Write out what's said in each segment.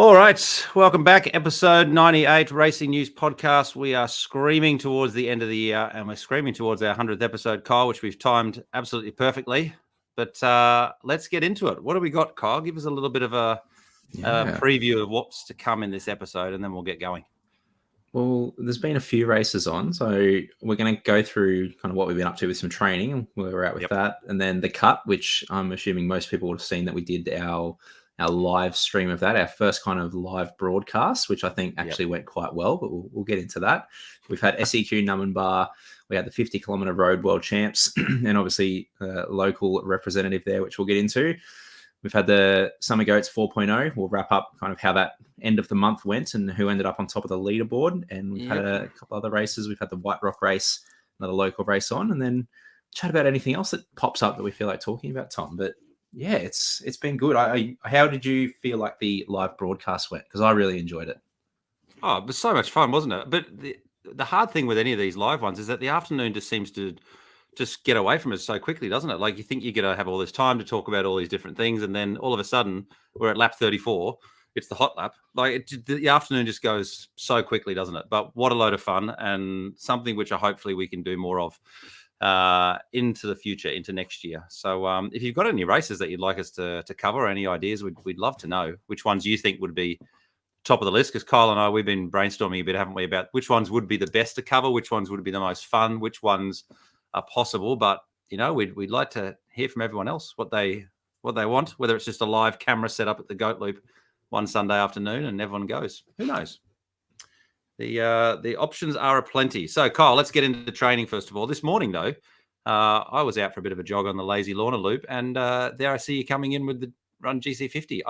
All right, welcome back. Episode 98, Racing News Podcast. We are screaming towards the end of the year, and we're screaming towards our 100th episode, Kyle, which we've timed absolutely perfectly. But let's get into it. What do we got, Kyle? Give us a little bit of a preview of what's to come in this episode, and then we'll get going. Well, there's been a few races on, so we're going to go through kind of what we've been up to with some training and where we're at with that. And then the cut, which I'm assuming most people would have seen that we did our live stream of that, our first kind of live broadcast, which I think actually went quite well, but we'll get into that. We've had SEQ Numinbar, we had the 50-kilometre road world champs, and obviously local representative there, which we'll get into. We've had the Summer Goats 4.0. We'll wrap up kind of how that end of the month went and who ended up on top of the leaderboard. And we've had a couple other races. We've had the Whiterock race, another local race on, and then chat about anything else that pops up that we feel like talking about, Tom. But yeah, it's been good. How did you feel like the live broadcast went? Because I really enjoyed it. Oh, it was so much fun, wasn't it? But the hard thing with any of these live ones is that the afternoon just seems to just get away from us so quickly, doesn't it? Like you think you're going to have all this time to talk about all these different things, and then all of a sudden we're at lap 34. It's the hot lap. Like the afternoon just goes so quickly, doesn't it? But what a load of fun, and something which hopefully we can do more of into the future, into next year. So if you've got any races that you'd like us to cover, or any ideas, we'd love to know which ones you think would be top of the list, because Kyle and I, we've been brainstorming a bit, haven't we, about which ones would be the best to cover, which ones would be the most fun, which ones are possible. But we'd like to hear from everyone else what they want, whether it's just a live camera set up at the Goat Loop one Sunday afternoon and everyone goes. Who knows? The options are aplenty. So Kyle, let's get into training first of all. This morning though, I was out for a bit of a jog on the Lazy Lorna Loop, and there I see you coming in with the Run GC50.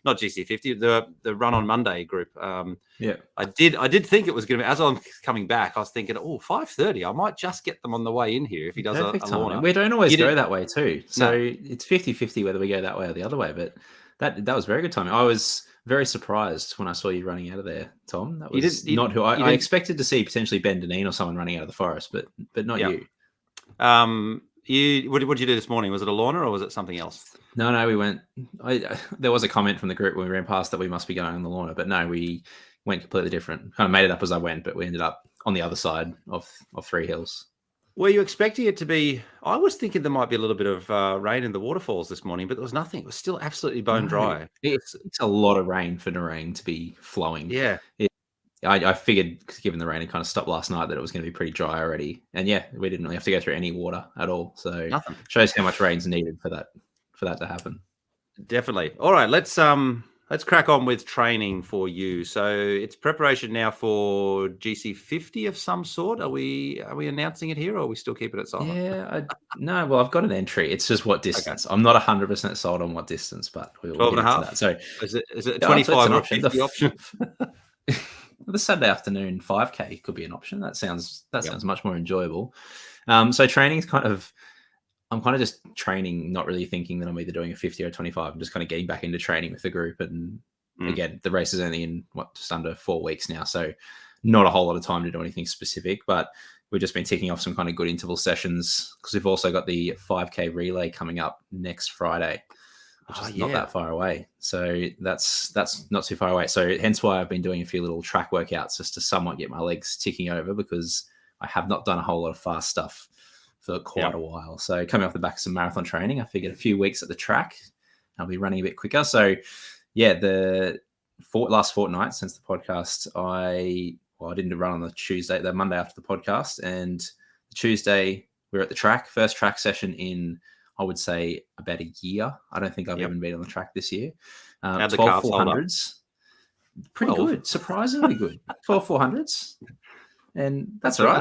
Not GC50, the Run on Monday group. I did think it was going to be, as I'm coming back, I was thinking, 5:30. I might just get them on the way in here if he does a Lorna. We don't always go that way too. So it's 50-50 whether we go that way or the other way. But that was very good timing. I was very surprised when I saw you running out of there, Tom. That was not who I expected to see, potentially Ben Deneen or someone running out of the forest, but not you. What did you do this morning? Was it a Lorna or was it something else? No, we went. There was a comment from the group when we ran past that we must be going on the Lorna, but no, we went completely different. Kind of made it up as I went, but we ended up on the other side of Three Hills. Were you expecting it to be? I was thinking there might be a little bit of rain in the waterfalls this morning, but there was nothing. It was still absolutely bone dry. It's a lot of rain for Nerang to be flowing. Yeah. I figured, given the rain had kind of stopped last night, that it was going to be pretty dry already. And yeah, we didn't really have to go through any water at all. So nothing. Shows how much rain's needed for that to happen. Definitely. All right, let's crack on with training for you. So it's preparation now for GC50 of some sort. Are we announcing it here, or are we still keeping it silent? Yeah, no. Well, I've got an entry. It's just what distance. Okay. I'm not 100% sold on what distance, but we'll 12 and a half. That. So is it 25 or 50 option? The Saturday afternoon 5K could be an option. That sounds much more enjoyable. So training is I'm kind of just training, not really thinking that I'm either doing a 50 or a 25. I'm just kind of getting back into training with the group. And again, the race is only in just under 4 weeks now. So not a whole lot of time to do anything specific, but we've just been ticking off some kind of good interval sessions, because we've also got the 5K relay coming up next Friday, which is not that far away. So that's not too far away. So hence why I've been doing a few little track workouts just to somewhat get my legs ticking over, because I have not done a whole lot of fast stuff for quite a while. So coming off the back of some marathon training, I figured a few weeks at the track, I'll be running a bit quicker. So yeah, the last fortnight since the podcast, I didn't run on the Monday after the podcast, and the Tuesday we were at the track, first track session in, I would say, about a year. I don't think I've even been on the track this year. 12 400s. Pretty good, surprisingly good. 12 400s. And that's all right.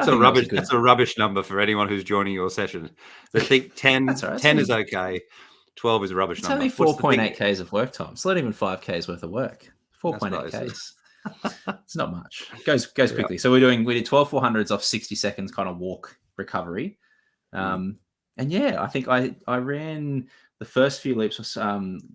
That's a rubbish number for anyone who's joining your session. I think 10 is okay. 12 is a rubbish number. It's only 4.8 Ks of work time. It's not even 5 Ks worth of work. 4.8 Ks. It's not much. It goes quickly. So we did 12 400s off 60 seconds kind of walk recovery. And yeah, I think I ran the first few leaps.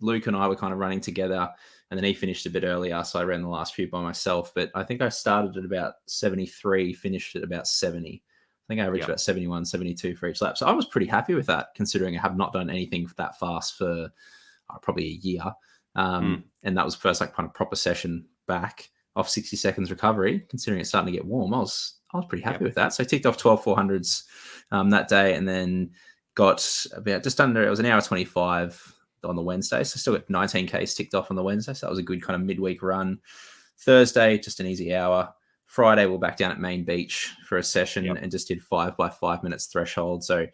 Luke and I were kind of running together, and then he finished a bit earlier, so I ran the last few by myself. But I think I started at about 73, finished at about 70. I think I averaged about 71, 72 for each lap. So I was pretty happy with that, considering I have not done anything that fast for probably a year. And and that was the first like kind of proper session back off 60 seconds recovery. Considering it's starting to get warm, I was pretty happy with that. So I ticked off 12 400s that day, and then got about just under. It was an hour 25 on the Wednesday, so still got 19Ks ticked off on the Wednesday. So that was a good kind of midweek run. Thursday, just an easy hour. Friday, we're back down at Main Beach for a session and just did 5 by 5 minutes threshold. So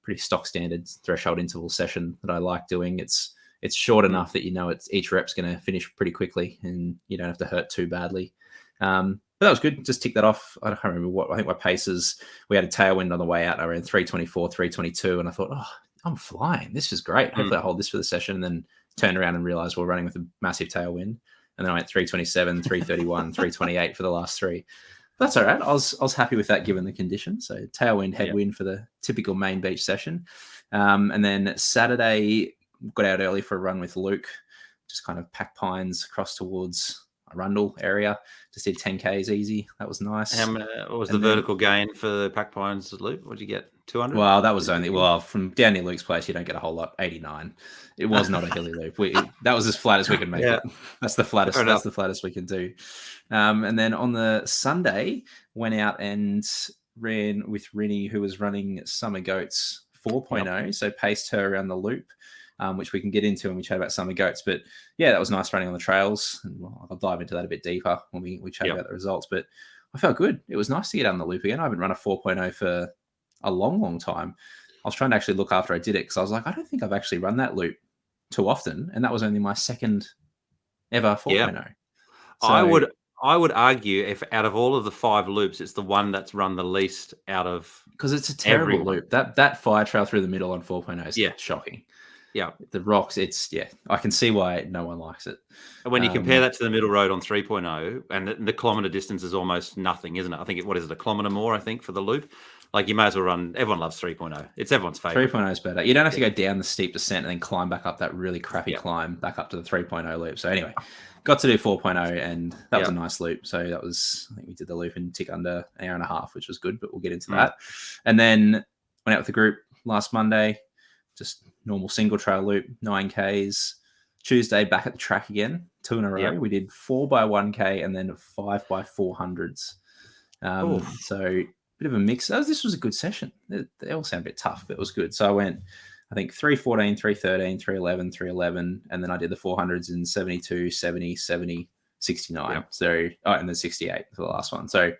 pretty stock standard threshold interval session that I like doing. It's short enough that each rep's going to finish pretty quickly and you don't have to hurt too badly. But that was good. Just tick that off. I can't remember what. I think my paces, we had a tailwind on the way out. I ran 324, 322, and I thought, I'm flying. This is great. Hopefully I hold this for the session, and then turned around and realized we're running with a massive tailwind. And then I went 327, 331, 328 for the last three. That's all right. I was happy with that given the conditions. So tailwind, headwind for the typical Main Beach session. And then Saturday, got out early for a run with Luke, just kind of pack pines across towards Arundel area. Just did 10Ks easy. That was nice. What was the vertical gain for the pack pines loop? What did you get? 200? Well, that was only, from down near Luke's place, you don't get a whole lot. 89. It was not a hilly loop. That was as flat as we could make it. That's the flattest. That's the flattest we can do. And then on the Sunday, went out and ran with Rinny, who was running Summer Goats 4.0. So paced her around the loop, which we can get into when we chat about Summer Goats. But yeah, that was nice running on the trails. And I'll dive into that a bit deeper when we chat about the results. But I felt good. It was nice to get on the loop again. I haven't run a 4.0 for a long time. I was trying to actually look after I did it because I was like, I don't think I've actually run that loop too often. And that was only my second ever 4.0. Yeah. So, I would argue if out of all of the 5 loops, it's the one that's run the least out of, because it's a terrible loop. That fire trail through the middle on 4.0 is shocking. Yeah. The rocks, I can see why no one likes it. And when you compare that to the middle road on 3.0, and the kilometre distance is almost nothing, isn't it? I think, a kilometre more, I think, for the loop. Like, you may as well run, everyone loves 3.0. It's everyone's favourite. 3.0 is better. You don't have to go down the steep descent and then climb back up that really crappy climb back up to the 3.0 loop. So anyway, got to do 4.0, and that was a nice loop. So that was, I think we did the loop in tick under an hour and a half, which was good, but we'll get into that. And then went out with the group last Monday, just normal single trail loop, 9Ks. Tuesday, back at the track again, 2 in a row. We did 4 by 1K and then 5 by 400s. So bit of a mix. This was a good session. They all sound a bit tough, but it was good. So I went, I think 314, 313, 311, 311, and then I did the 400s in 72, 70, 70, 69. So, and then 68 for the last one. So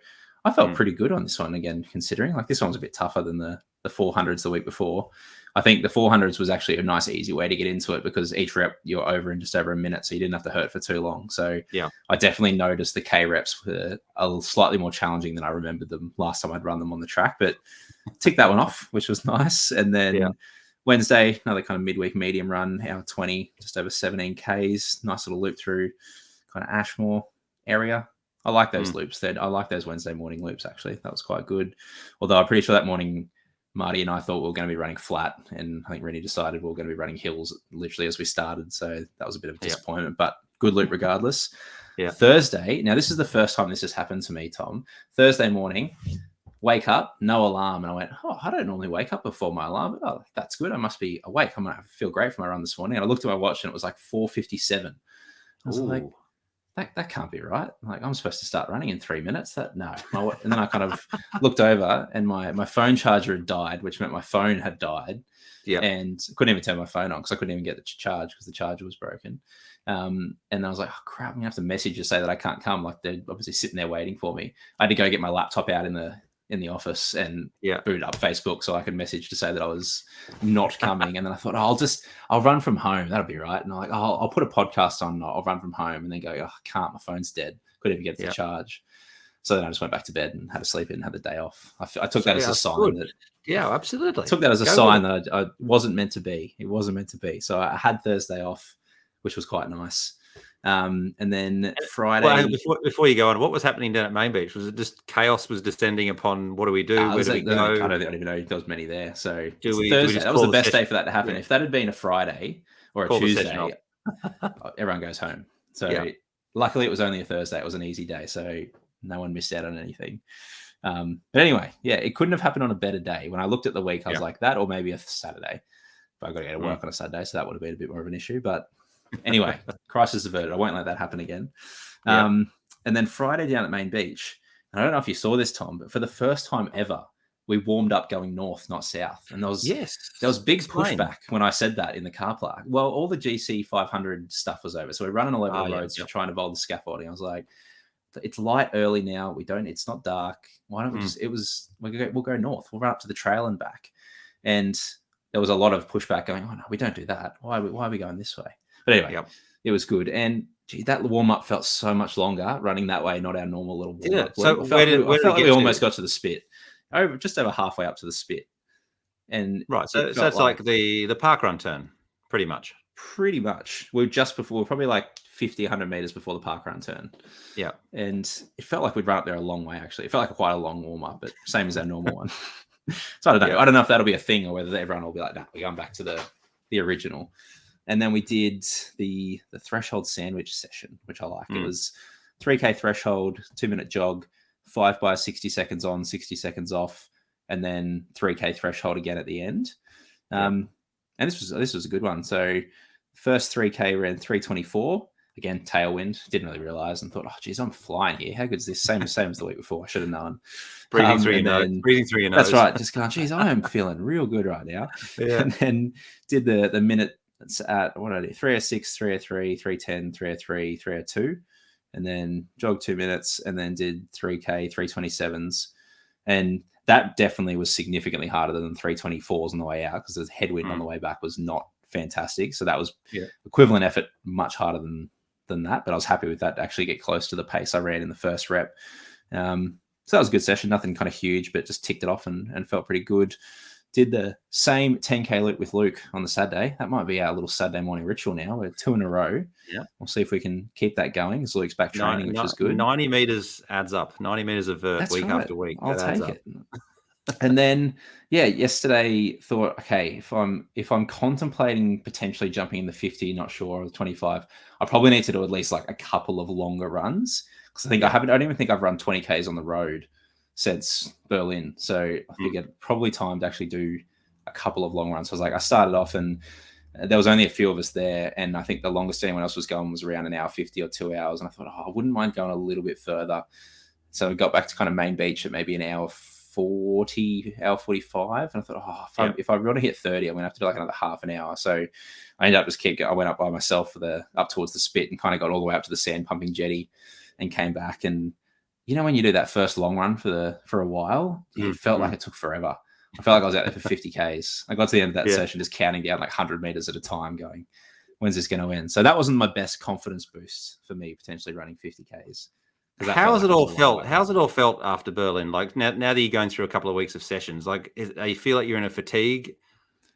I felt pretty good on this one again, considering like this one was a bit tougher than the 400s the week before. I think the 400s was actually a nice, easy way to get into it because each rep you're over in just over a minute, so you didn't have to hurt for too long. So I definitely noticed the K reps were slightly more challenging than I remembered them last time I'd run them on the track, but tick that one off, which was nice. And then Wednesday, another kind of midweek medium run, hour 20, just over 17 Ks, nice little loop through kind of Ashmore area. I like those loops. I like those Wednesday morning loops, actually. That was quite good. Although I'm pretty sure that morning, Marty and I thought we were going to be running flat, and I think Rennie decided we were going to be running hills literally as we started. So that was a bit of a disappointment, but good loop regardless. Thursday, now this is the first time this has happened to me, Tom. Thursday morning, wake up, no alarm. And I went, I don't normally wake up before my alarm. But, that's good. I must be awake. I'm going to feel great for my run this morning. And I looked at my watch and it was like 4:57. I was like, that can't be right. Like, I'm supposed to start running in 3 minutes. And then I kind of looked over and my phone charger had died, which meant my phone had died. And couldn't even turn my phone on because I couldn't even get the charge because the charger was broken. And I was like, oh, crap, I'm going to have to message to say that I can't come. Like, they're obviously sitting there waiting for me. I had to go get my laptop out in the office and boot up Facebook so I could message to say that I was not coming. And then I thought, I'll run from home. That'll be right. And I'm like, I'll put a podcast on. I'll run from home. And then go, I can't. My phone's dead. Couldn't even get it to charge. So then I just went back to bed and had a sleep in and had the day off. I took that as a sign that. Yeah, absolutely. I took that as a sign that I wasn't meant to be. It wasn't meant to be. So I had Thursday off, which was quite nice. And then Friday. Well, before you go on, what was happening down at Main Beach? Was it just chaos was descending upon what do we do? Where do we go? I don't even know there was many there. So Thursday, that was the best day for that to happen. If that had been a Friday or a Tuesday, everyone goes home. So luckily it was only a Thursday. It was an easy day. So no one missed out on anything. But anyway, it couldn't have happened on a better day. When I looked at the week, I was like that, or maybe a Saturday. But I got to go to work on a Saturday, so that would have been a bit more of an issue. But Anyway, crisis averted. I won't let that happen again. Yeah. And then Friday down at Main Beach, and I don't know if you saw this, Tom, but for the first time ever, we warmed up going north, not south. And there was big Explain. pushback when I said that in the car park. Well, all the GC 500 stuff was over. So we're running all over the roads to try and evolve the scaffolding. I was like, it's light early now. It's not dark. Why don't we we'll go north. We'll run up to the trail and back. And there was a lot of pushback going, oh no, we don't do that. Why are we going this way? But anyway, it was good. And gee, that warm up felt so much longer running that way, not our normal little warm up. So I felt like we almost got to the spit, just over halfway up to the spit. And right, so it's like the park run turn, pretty much. Pretty much. We're probably like 50, 100 meters before the park run turn. Yeah. And it felt like we'd run up there a long way, actually. It felt like quite a long warm up, but same as our normal one. So I don't know. I don't know if that'll be a thing or whether everyone will be like, nah, we're going back to the original. And then we did the threshold sandwich session, which I like. It was 3K threshold, 2-minute jog, 5 by 60 seconds on, 60 seconds off, and then 3K threshold again at the end. And this was a good one. So first 3K ran 3:24. Again, tailwind. Didn't really realize and thought, oh, geez, I'm flying here. How good is this? Same as the week before. I should have known. Breathing through your nose. That's right. Just going, geez, I am feeling real good right now. Yeah. And then did the minute at, what did I do? 3:06, 3:03, 3:10, 3:03, 3:02. And then jogged 2 minutes and then did 3K, 3:27s. And that definitely was significantly harder than 3:24s on the way out because the headwind on the way back was not fantastic. So that was equivalent effort, much harder than that. But I was happy with that to actually get close to the pace I ran in the first rep. So that was a good session, nothing kind of huge, but just ticked it off and felt pretty good. Did the same 10K loop with Luke on the Saturday. That might be our little Saturday morning ritual now. We're 2 in a row. Yeah. We'll see if we can keep that going as Luke's back training, which is good. 90 meters adds up. 90 meters of vert week after week. I'll take it. And then, yesterday thought, okay, if I'm contemplating potentially jumping in the 50, not sure, or the 25, I probably need to do at least like a couple of longer runs. Because I think I don't even think I've run 20Ks on the road since Berlin. So I figured probably time to actually do a couple of long runs. So I was like, I started off and there was only a few of us there. And I think the longest anyone else was going was around an hour 50 or 2 hours. And I thought, I wouldn't mind going a little bit further. So we got back to kind of Main Beach at maybe an hour 40, hour 45. And I thought, if I want to hit 30, I'm going to have to do like another half an hour. So I ended up I went up by myself up towards the spit and kind of got all the way up to the sand pumping jetty and came back. And you know, when you do that first long run for a while, it felt like it took forever. I felt like I was out there for 50 Ks. I got to the end of that session just counting down like 100 meters at a time going, when's this going to end? So that wasn't my best confidence boost for me, potentially running 50 Ks. How's it all felt? How's it all felt after Berlin? Like now that you're going through a couple of weeks of sessions, like you feel like you're in a fatigue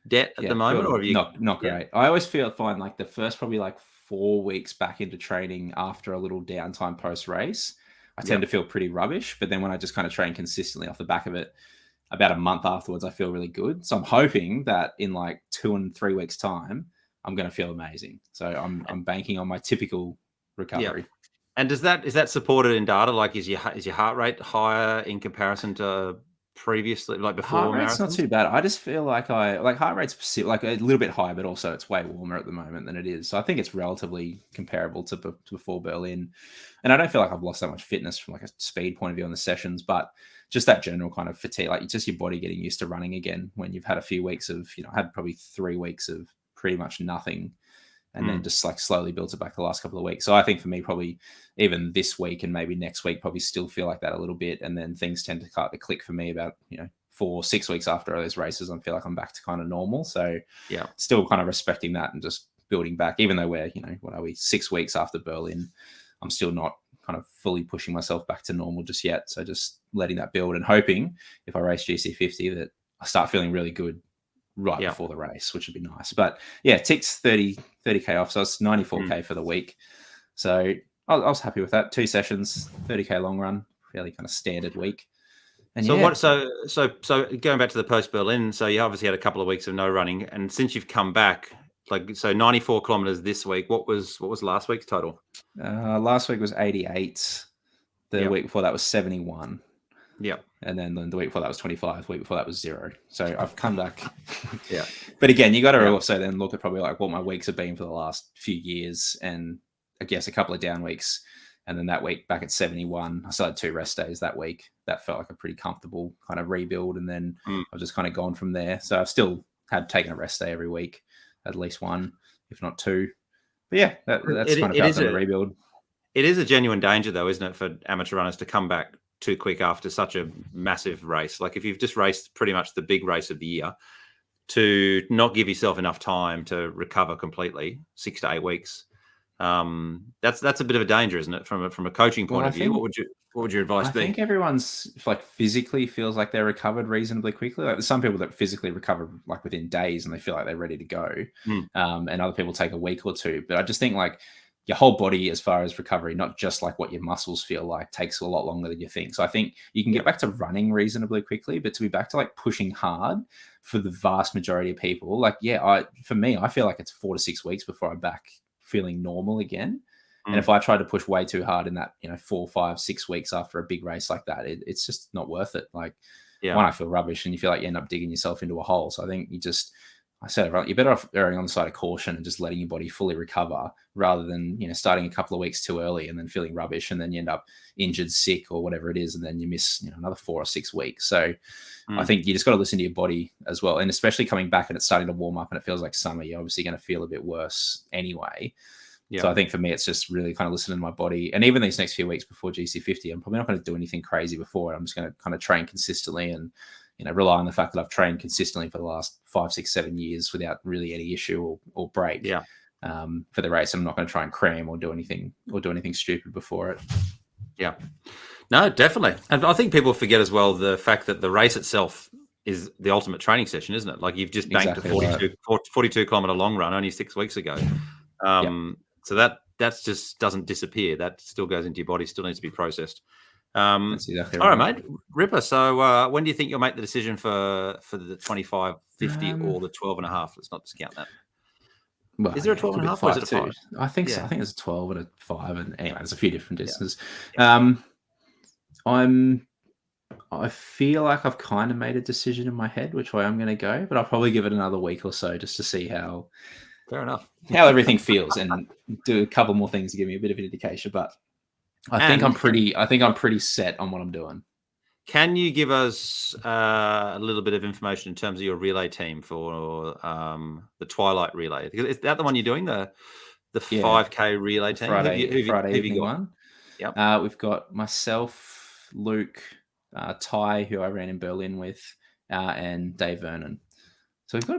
debt at the moment, or have you not great? I always find like the first probably like 4 weeks back into training after a little downtime post race, I tend to feel pretty rubbish. But then when I just kind of train consistently off the back of it, about a month afterwards, I feel really good. So I'm hoping that in like 2 and 3 weeks time, I'm going to feel amazing. So I'm banking on my typical recovery. Yeah. And is that supported in data? Like, is your heart rate higher in comparison to previously, like before? Heart rate's not too bad. I just feel like heart rate's like a little bit higher, but also it's way warmer at the moment than it is. So I think it's relatively comparable to before Berlin. And I don't feel like I've lost that much fitness from like a speed point of view on the sessions, but just that general kind of fatigue, like just your body getting used to running again when you've had a few weeks of, I had probably 3 weeks of pretty much nothing. And then just like slowly built it back the last couple of weeks. So I think for me, probably even this week and maybe next week, probably still feel like that a little bit. And then things tend to kind of click for me about, 4-6 weeks after those races. I feel like I'm back to kind of normal. So still kind of respecting that and just building back, even though we're, what are we, 6 weeks after Berlin, I'm still not kind of fully pushing myself back to normal just yet. So just letting that build and hoping if I race GC50 that I start feeling really good before the race, which would be nice. But ticks 30K off. So it's 94K for the week. So I was happy with that. 2 sessions, 30K long run, fairly kind of standard week. And so going back to the post Berlin, so you obviously had a couple of weeks of no running, and since you've come back, 94 kilometers this week. What was last week's total? Last week was 88. The week before that was 71. Yeah. and then the week before that was 25. The week before that was 0. So I've come back. Yeah. But again, you got to Yeah. also then look at probably like what my weeks have been for the last few years, and I guess a couple of down weeks. And then that week back at 71, I still had 2 rest days that week. That felt like a pretty comfortable kind of rebuild. And then I've just kind of gone from there. So I've still had taken a rest day every week, at least 1, if not 2. But yeah, that's kind of how I've done the rebuild. It is a genuine danger, though, isn't it, for amateur runners to come back too quick after such a massive race? Like if you've just raced pretty much the big race of the year, to not give yourself enough time to recover completely, 6 to 8 weeks, that's a bit of a danger, isn't it? From a coaching point of view, what would your advice be? I think everyone's like physically feels like they're recovered reasonably quickly. Like there's some people that physically recover like within days and they feel like they're ready to go, and other people take a week or 2. But I just think like your whole body, as far as recovery, not just like what your muscles feel like, takes a lot longer than you think. So I think you can get back to running reasonably quickly, but to be back to like pushing hard for the vast majority of people, like for me, I feel like it's 4 to 6 weeks before I'm back feeling normal again. And if I try to push way too hard in that, 4, 5, 6 weeks after a big race like that, it's just not worth it. Like, one, I feel rubbish, and you feel like you end up digging yourself into a hole. So I think you're better off erring on the side of caution and just letting your body fully recover rather than, starting a couple of weeks too early and then feeling rubbish, and then you end up injured, sick, or whatever it is, and then you miss, another 4 or 6 weeks. So I think you just got to listen to your body as well. And especially coming back and it's starting to warm up and it feels like summer, you're obviously going to feel a bit worse anyway. Yeah. So I think for me, it's just really kind of listening to my body. And even these next few weeks before GC50, I'm probably not going to do anything crazy before. I'm just going to kind of train consistently and, rely on the fact that I've trained consistently for the last 5, 6, 7 years without really any issue or break for the race. I'm not going to try and cram or do anything stupid before it. Yeah. No, definitely. And I think people forget as well the fact that the race itself is the ultimate training session, isn't it? Like you've just banked a 42 kilometer long run only 6 weeks ago. So that just doesn't disappear. That still goes into your body, still needs to be processed. That's exactly all right, mate. Ripper. So when do you think you'll make the decision for the 25, 50 or the 12.5? Let's not discount that. Well, is there a 12.5 or is it a 5? I think so. I think there's a 12 and a 5. And anyway, there's a few different distances. Yeah. I feel like I've kind of made a decision in my head which way I'm going to go, but I'll probably give it another week or so just to see how everything feels and do a couple more things to give me a bit of an indication. But I think I'm pretty set on what I'm doing. Can you give us a little bit of information in terms of your relay team for the Twilight relay? Is that the one you're doing, the 5K relay team? Friday evening one. Yep. We've got myself, Luke, Ty, who I ran in Berlin with, and Dave Vernon. So we've got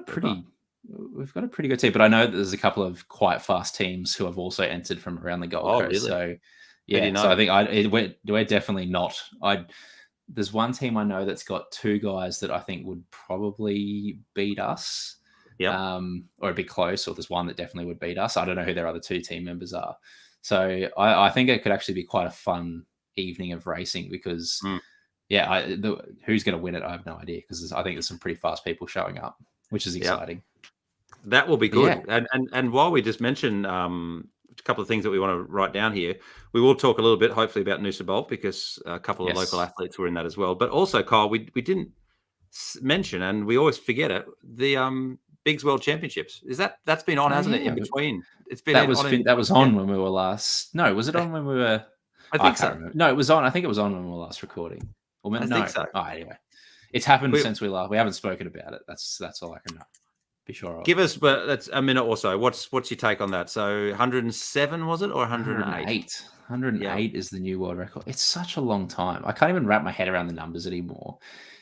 a pretty good team. But I know that there's a couple of quite fast teams who have also entered from around the Gold Coast. Really? So so I think we're definitely not. There's one team I know that's got 2 guys that I think would probably beat us. Yeah. Or be close, or there's one that definitely would beat us. I don't know who their other 2 team members are. So I think it could actually be quite a fun evening of racing because, who's going to win it? I have no idea because I think there's some pretty fast people showing up, which is exciting. That will be good. Yeah. And while we just mentioned a couple of things that we want to write down here, we will talk a little bit, hopefully, about Noosa Bolt because a couple of local athletes were in that as well. But also, Kyle, we didn't mention, and we always forget it, the Bigs World Championships. That's been on, hasn't it? In between, it's been that was on when we were last. No, was it on when we were? I think so. Remember. No, it was on. I think it was on when we were last recording. I think so. Oh, anyway, it's happened since we last. We haven't spoken about it. That's all I can be sure of. Give us, but that's a minute or so. What's your take on that? So 107 was it or 108? 108 is the new world record. It's such a long time. I can't even wrap my head around the numbers anymore.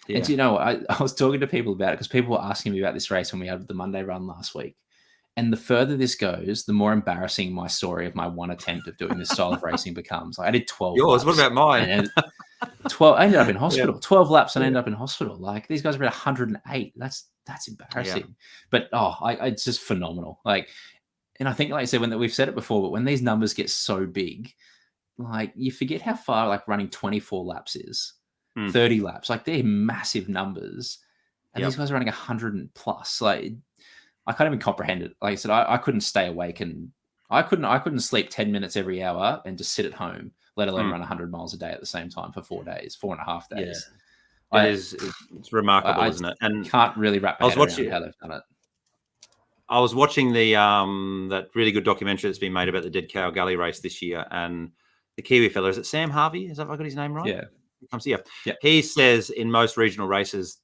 Yeah. And I was talking to people about it because people were asking me about this race when we had the Monday run last week. And the further this goes, the more embarrassing my story of my one attempt of doing this style of racing becomes. Like I did 12 Yours, laps. What about mine? 12. I ended up in hospital. 12 laps and I ended up in hospital. Like these guys are at 108. That's embarrassing. Yeah. But it's just phenomenal. Like, and I think, like I said, when we've said it before, but when these numbers get so big, like you forget how far like running 24 laps is, 30 laps. Like they're massive numbers, and these guys are running 100 plus. Like I can't even comprehend it. Like I said, I couldn't stay awake, and I couldn't sleep 10 minutes every hour and just sit at home, let alone run 100 miles a day at the same time for 4 days, 4.5 days. It's remarkable, I isn't it? And can't really wrap I my was head around watching how they've done it. I was watching the that really good documentary that's been made about the Dead Cow Gully race this year, and the Kiwi fella, is it Sam Harvey? Is that I got his name right? Yeah. Yeah. Yeah. He says in most regional races,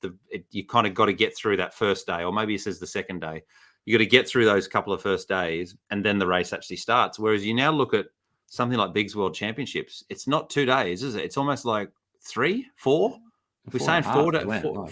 you kind of got to get through that first day, or maybe he says the second day. You got to get through those couple of first days, and then the race actually starts. Whereas you now look at something like Big's World Championships, it's not 2 days, is it? It's almost like 3, 4. We're saying 4.5. 4 They to went 4.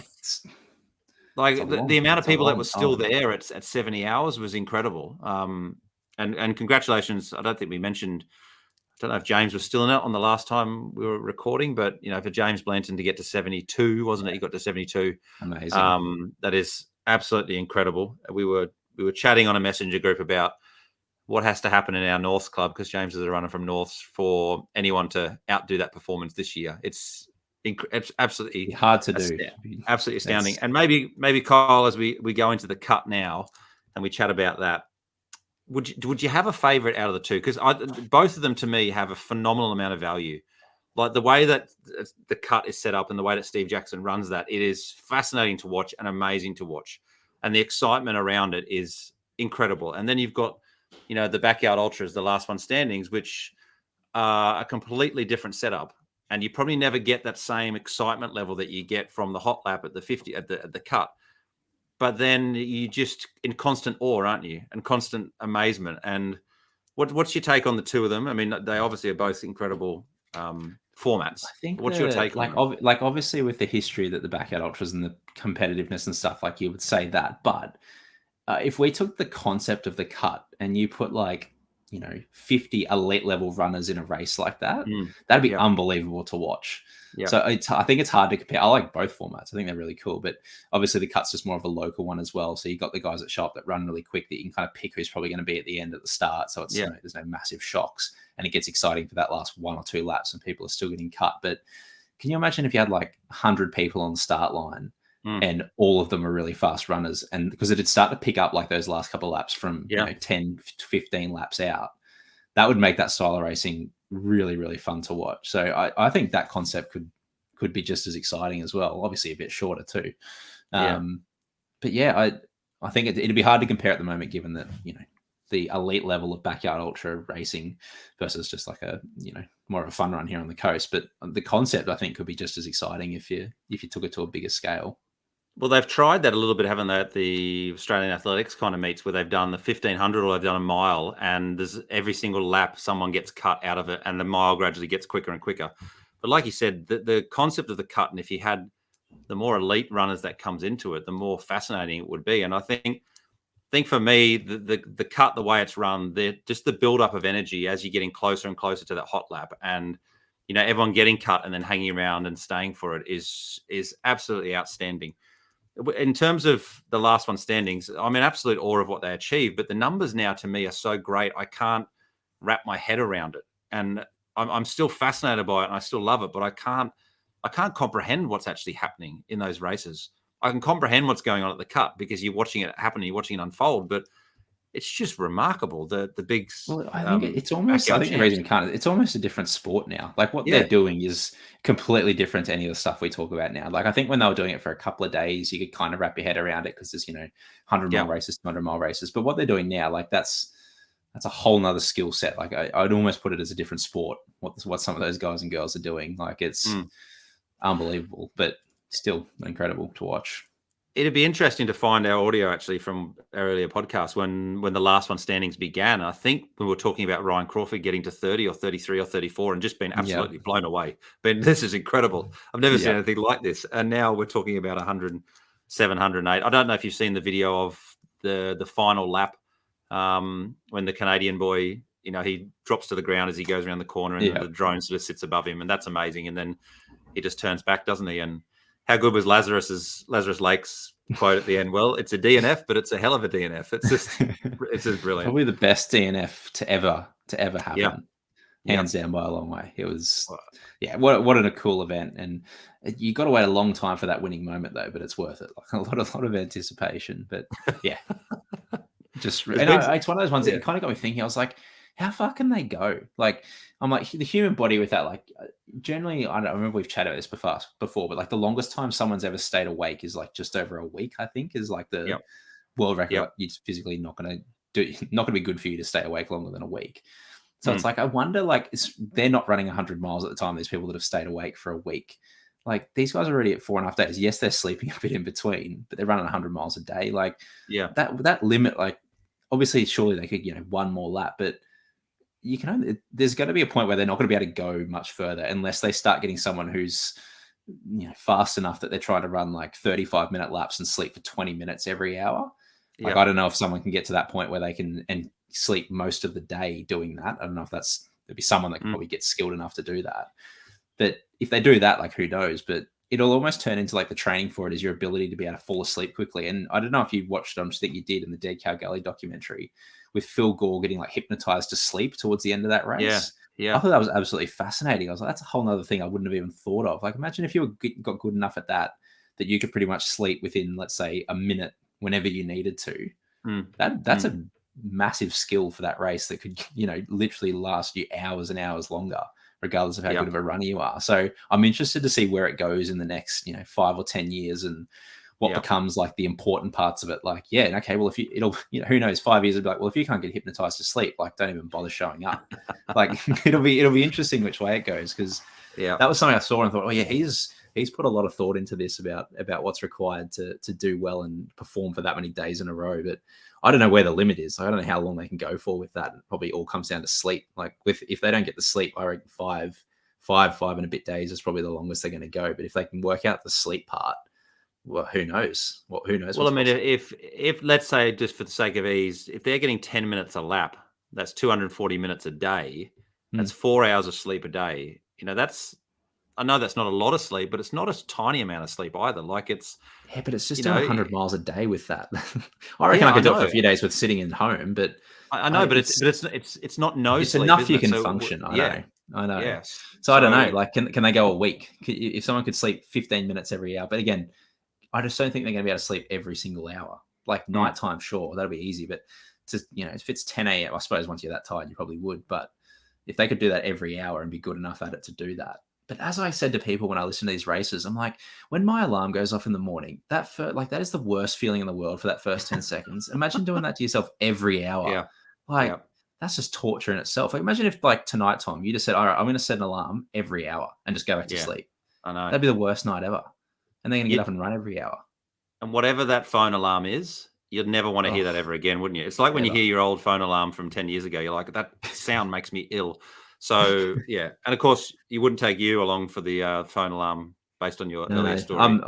like Like the amount of it's a people that long were still time. there at 70 hours was incredible. And congratulations. I don't think we mentioned, I don't know if James was still in it on the last time we were recording, but for James Blanton to get to 72, wasn't it? He got to 72. Amazing. That is absolutely incredible. We were chatting on a messenger group about what has to happen in our Norths club, because James is a runner from Norths, for anyone to outdo that performance this year. It's absolutely hard to do. Absolutely astounding. And maybe Kyle, as we go into the cut now and we chat about that, would you have a favorite out of the two? Because both of them to me have a phenomenal amount of value. Like the way that the cut is set up and the way that Steve Jackson runs that, it is fascinating to watch and amazing to watch. And the excitement around it is incredible. And then you've got, the Backyard Ultras, the last one standings, which are a completely different setup. And you probably never get that same excitement level that you get from the hot lap at the 50 at the cut. But then you just in constant awe, aren't you? And constant amazement. And what's your take on the two of them? I mean, they obviously are both incredible formats. I think What's your take on them? like obviously with the history that the Backyard Ultras and the competitiveness and stuff, like you would say that. But if we took the concept of the cut and you put 50 elite level runners in a race like that, that'd be unbelievable to watch. Yeah. So I think it's hard to compare. I like both formats. I think they're really cool, but obviously the cut's just more of a local one as well. So you got the guys that show up that run really quick that you can kind of pick who's probably going to be at the end at the start. So it's there's no massive shocks, and it gets exciting for that last 1 or 2 laps and people are still getting cut. But can you imagine if you had 100 people on the start line and all of them are really fast runners, and because it'd start to pick up like those last couple of laps from 10 to 15 laps out, that would make that style of racing really, really fun to watch. So I think that concept could be just as exciting as well. Obviously a bit shorter too. But I think it'd be hard to compare at the moment, given that, the elite level of Backyard Ultra racing versus just like a, more of a fun run here on the coast. But the concept I think could be just as exciting if you took it to a bigger scale. Well, they've tried that a little bit, haven't they, at the Australian Athletics kind of meets, where they've done the 1,500 or they've done a mile, and there's every single lap someone gets cut out of it, and the mile gradually gets quicker and quicker. But like you said, the concept of the cut, and if you had the more elite runners that comes into it, the more fascinating it would be. And I think for me, the cut, the way it's run, just the build-up of energy as you're getting closer and closer to that hot lap, and everyone getting cut and then hanging around and staying for it is absolutely outstanding. In terms of the last one standings, I'm in absolute awe of what they achieved, but the numbers now to me are so great, I can't wrap my head around it. And I'm still fascinated by it and I still love it, but I can't comprehend what's actually happening in those races. I can comprehend what's going on at the cut because you're watching it happen, you're watching it unfold, but it's just remarkable. The big. Well, I think it's almost. I think the reason we can't. It's almost a different sport now. Like what they're doing is completely different to any of the stuff we talk about now. Like I think when they were doing it for a couple of days, you could kind of wrap your head around it because there's 100-mile races, 200-mile races. But what they're doing now, like that's a whole nother skill set. Like I'd almost put it as a different sport. What some of those guys and girls are doing, like it's unbelievable, but still incredible to watch. It'd be interesting to find our audio actually from our earlier podcast when the last one standings began. I think we were talking about Ryan Crawford getting to 30 or 33 or 34 and just been absolutely blown away. But this is incredible. I've never seen anything like this. And now we're talking about 107, 108. I don't know if you've seen the video of the final lap when the Canadian boy, he drops to the ground as he goes around the corner and the drone sort of sits above him. And that's amazing. And then he just turns back, doesn't he? And how good was Lazarus Lake's quote at the end? Well, it's a DNF, but it's a hell of a DNF. It's just brilliant. Probably the best DNF to ever happen. Hands down by a long way. It was, what a cool event. And you got to wait a long time for that winning moment though, but it's worth it. Like a lot of anticipation, but it's one of those ones that you kind of got me thinking. I was like, how far can they go? Like, I'm like, the human body with that, like, generally, I remember we've chatted about this before, but like the longest time someone's ever stayed awake is like just over a week, I think, is like the Yep. world record. Yep. Like, it's physically not going to be good for you to stay awake longer than a week. So it's Mm. like, I wonder, like, they're not running 100 miles at the time, these people that have stayed awake for a week. Like, these guys are already at 4.5 days. Yes, they're sleeping a bit in between, but they're running 100 miles a day. Like, Yeah. that limit, like, obviously, surely they could, one more lap, but there's going to be a point where they're not going to be able to go much further unless they start getting someone who's, fast enough that they're trying to run like 35-minute laps and sleep for 20 minutes every hour. Like, Yep. I don't know if someone can get to that point where they can and sleep most of the day doing that. I don't know if there'd be someone that could probably get skilled enough to do that. But if they do that, like, who knows? But it'll almost turn into like the training for it is your ability to be able to fall asleep quickly. And I don't know if you watched it, I just think you did, in the Dead Cow Gully documentary with Phil Gore getting like hypnotized to sleep towards the end of that Yeah. race. I Yeah. thought that was absolutely fascinating. I was like, that's a whole other thing I wouldn't have even thought of. Like, imagine if you got good enough at that you could pretty much sleep within, let's say, a minute whenever you needed to. Mm. That's a massive skill for that race that could, literally last you hours and hours longer, regardless of how Yep. good of a runner you are. So I'm interested to see where it goes in the next, 5 or 10 years and what Yep. becomes like the important parts of it. Like, yeah, okay, well, if it'll, who knows, 5 years, it'll be like, well, if you can't get hypnotized to sleep, like, don't even bother showing up. Like, it'll be interesting which way it goes, because that was something I saw and thought, oh yeah, he's put a lot of thought into this about what's required to do well and perform for that many days in a row. But I don't know where the limit is. I don't know how long they can go for with that. It probably all comes down to sleep. Like, if they don't get the sleep, I reckon five and a bit days is probably the longest they're going to go. But if they can work out the sleep part, well, who knows? Who knows? Well, I mean, possible. if let's say, just for the sake of ease, if they're getting 10 minutes a lap, that's 240 minutes a day. That's 4 hours of sleep a day. I know that's not a lot of sleep, but it's not a tiny amount of sleep either. Like, it's, Yeah, but it's just doing 100 miles a day with that. I reckon yeah, I I could do it for know. a few days with sitting in home, but I know, but it's not no it's sleep, enough isn't you it? can So function. yeah, I know. yes. So I don't know. Like, can they go a week? If someone could sleep 15 minutes every hour, but again, I just don't think they're going to be able to sleep every single hour. Like, nighttime, sure, that'll be easy, but if it's 10 a.m., I suppose once you're that tired, you probably would. But if they could do that every hour and be good enough at it to do that. But as I said to people when I listen to these races, I'm like, when my alarm goes off in the morning, that is the worst feeling in the world for that first 10 seconds. Imagine doing that to yourself every hour. Yeah. Like, Yeah. that's just torture in itself. Like, imagine if, like, tonight time, you just said, all right, I'm going to set an alarm every hour and just go back to Yeah. sleep. I know. That'd be the worst night ever. And they're going to get up and run every hour. And whatever that phone alarm is, you'd never want to hear that ever again, wouldn't you? It's like when you hear your old phone alarm from 10 years ago, you're like, that sound makes me ill. So, yeah. And of course, you wouldn't take you along for the phone alarm based on your earlier story. I need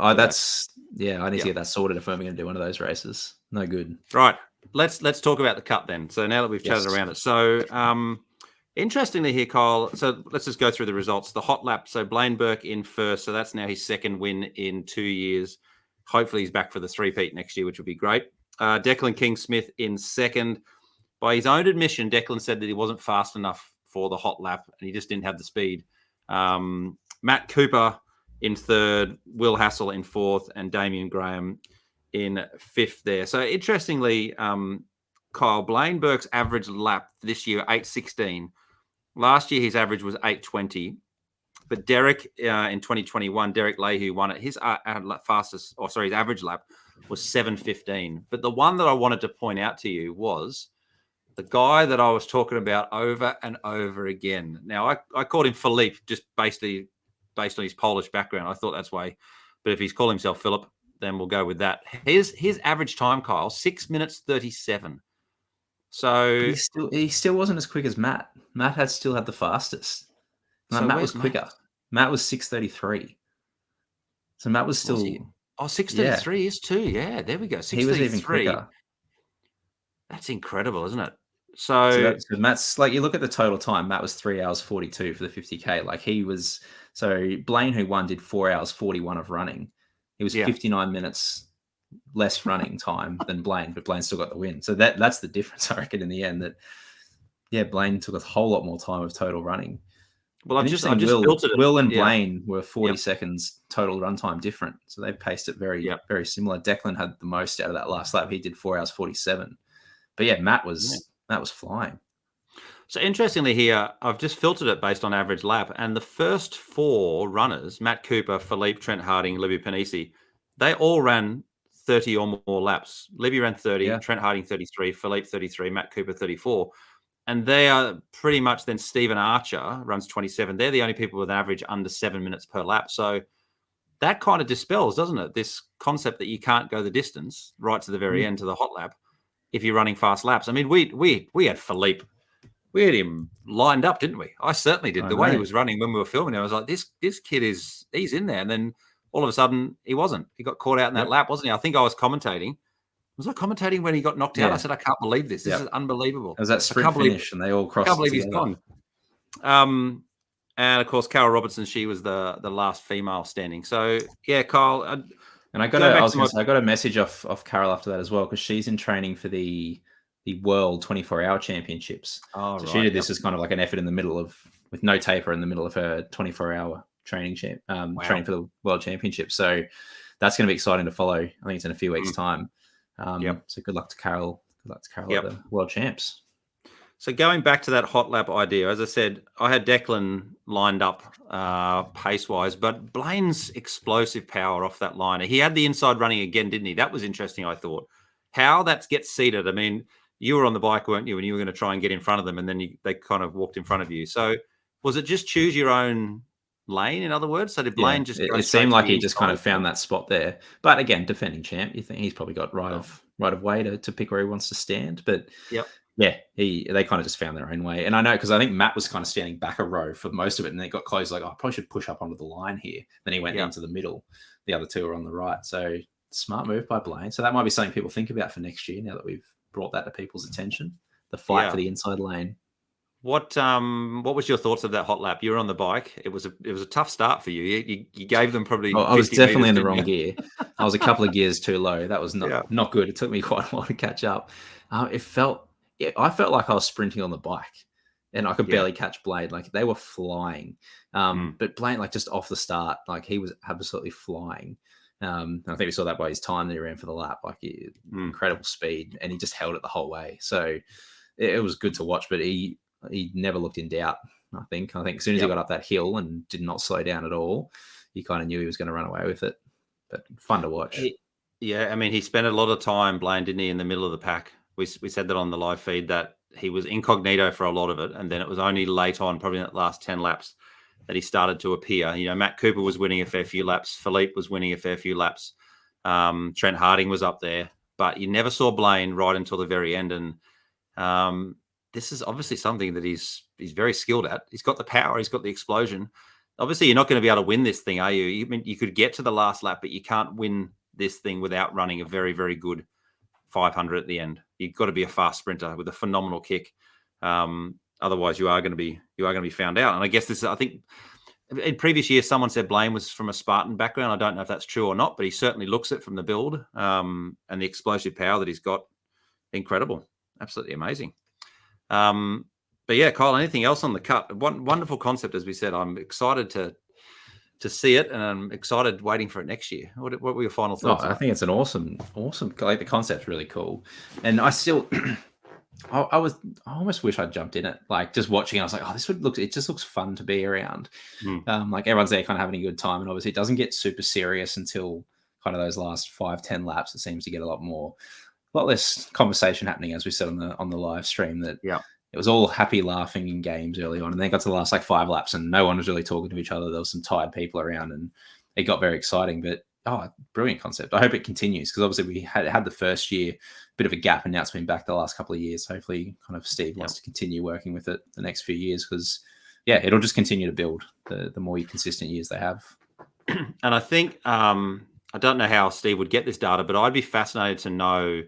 Yeah. to get that sorted if I'm going to do one of those races. No good. Right. Let's talk about the Cup then. So now that we've chatted around it. So, interestingly here, Kyle, so let's just go through the results. The hot lap. So Blaine Burke in first. So that's now his second win in 2 years. Hopefully he's back for the three-peat next year, which would be great. Declan King-Smith in second. By his own admission, Declan said that he wasn't fast enough for the hot lap and he just didn't have the speed. Matt Cooper in third, Will Hassel in fourth, and Damien Graham in fifth there. So interestingly, Kyle, Blaine Burke's average lap this year, 8:16. Last year, his average was 8:20. But Derek in 2021, Derek Leahy won it. His his average lap was 7:15. But the one that I wanted to point out to you was the guy that I was talking about over and over again. Now, I called him Philippe just basically based on his Polish background. I thought that's why. But if he's called himself Philip, then we'll go with that. His average time, Kyle, 6 minutes 37. So But he still wasn't as quick as Matt. Matt still had the fastest. So Matt was quicker. Matt was 6:33. So Matt was still. 6:33 is too. Yeah, there we go. 6:33. He was even quicker. That's incredible, isn't it? So Matt's, like, you look at the total time, Matt was 3 hours 42 for the 50K. Like, he was, so Blaine, who won, did 4 hours 41 of running. He was 59 minutes less running time than Blaine, but Blaine still got the win. So that's the difference, I reckon, in the end. That, yeah, Blaine took a whole lot more time of total running. Well, I've just filtered it. Will and Blaine were 40 seconds total run time different. So they've paced it very, very similar. Declan had the most out of that last lap. He did 4 hours 47. But yeah, Matt was flying. So interestingly here, I've just filtered it based on average lap, and the first 4 runners, Matt Cooper, Philippe, Trent Harding, Libby Panisi, they all ran 30 or more laps. Libby ran 30, Yeah. Trent Harding 33, Philippe 33, Matt Cooper 34. And they are pretty much then Stephen Archer runs 27. They're the only people with an average under 7 minutes per lap. So that kind of dispels, doesn't it, this concept that you can't go the distance right to the very end to the hot lap if you're running fast laps. I mean, we had Philippe, we had him lined up, didn't we? I certainly did. I The way he know. was running when we were filming, I was like, this kid he's in there. And then all of a sudden he wasn't. He got caught out in that lap, wasn't he? I think I was commentating. Was I commentating when he got knocked out? I said, I can't believe this. This is unbelievable. It was that I sprint can't believe finish, and they all I crossed can't believe he's together. gone. And of course, Carol Robertson, she was the last female standing. So yeah, Kyle. And I got a message off Carol after that as well, because she's in training for the World 24-hour Championships. Oh, so right, she did this as kind of like an effort in the middle of, with no taper, in the middle of her 24-hour training training for the World Championship. So that's going to be exciting to follow. I think it's in a few weeks' time. So good luck to Carol. Good luck to Carol at the World Champs. So going back to that hot lap idea, as I said, I had Declan lined up pace-wise, but Blaine's explosive power off that liner. He had the inside running again, didn't he? That was interesting, I thought. How that gets seated. I mean, you were on the bike, weren't you? And you were going to try and get in front of them, and then they kind of walked in front of you. So was it just choose your own lane, in other words? So did Blaine just go it straight seemed to like the he just kind of inside? found that spot there. But again, defending champ, you think he's probably got right of way to pick where he wants to stand. But yeah, they kind of just found their own way. And I know, because I think Matt was kind of standing back a row for most of it, and they got close, like, I probably should push up onto the line here. Then he went into the middle. The other two are on the right. So smart move by Blaine. So that might be something people think about for next year, now that we've brought that to people's attention. The fight for the inside lane. What was your thoughts of that hot lap? You were on the bike. It was a tough start for you. You gave them probably. I was definitely in the wrong gear. I was a couple of gears too low. That was not good. It took me quite a while to catch up. I felt like I was sprinting on the bike, and I could barely catch Blade. Like, they were flying. But Blade, like, just off the start, like, he was absolutely flying. I think we saw that by his time that he ran for the lap, like, incredible speed, and he just held it the whole way. So it was good to watch, but he never looked in doubt. I think as soon as he got up that hill and did not slow down at all, you kind of knew he was going to run away with it. But fun to watch. I mean, he spent a lot of time, Blaine, didn't he, in the middle of the pack? We said that on the live feed, that he was incognito for a lot of it, and then it was only late on, probably in the last 10 laps, that he started to appear. You know, Matt Cooper was winning a fair few laps. Philippe was winning a fair few laps. Trent Harding was up there, but you never saw Blaine right until the very end. And this is obviously something that he's very skilled at. He's got the power. He's got the explosion. Obviously, you're not going to be able to win this thing, are you? I mean, you could get to the last lap, but you can't win this thing without running a very, very good 500 at the end. You've got to be a fast sprinter with a phenomenal kick. Otherwise, you are going to be found out. And I guess I think in previous years, someone said Blaine was from a Spartan background. I don't know if that's true or not, but he certainly looks it from the build, and the explosive power that he's got. Incredible. Absolutely amazing. But yeah, Kyle, anything else on the cut? Wonderful concept, as we said. I'm excited to see it, and I'm excited waiting for it next year. What were your final thoughts? I think it's an awesome, like, the concept's really cool. And I still, I almost wish I'd jumped in it. Like, just watching it, I was like, it just looks fun to be around. Like, everyone's there kind of having a good time. And obviously it doesn't get super serious until kind of those last 5-10 laps. It seems to get a lot less conversation happening, as we said on the live stream, that it was all happy laughing in games early on. And then it got to the last, like, 5 laps and no one was really talking to each other. There was some tired people around and it got very exciting. But brilliant concept. I hope it continues, because obviously we had the first year bit of a gap, and now it's been back the last couple of years. Hopefully kind of Steve wants to continue working with it the next few years, because it'll just continue to build the more consistent years they have. And I think I don't know how Steve would get this data, but I'd be fascinated to know,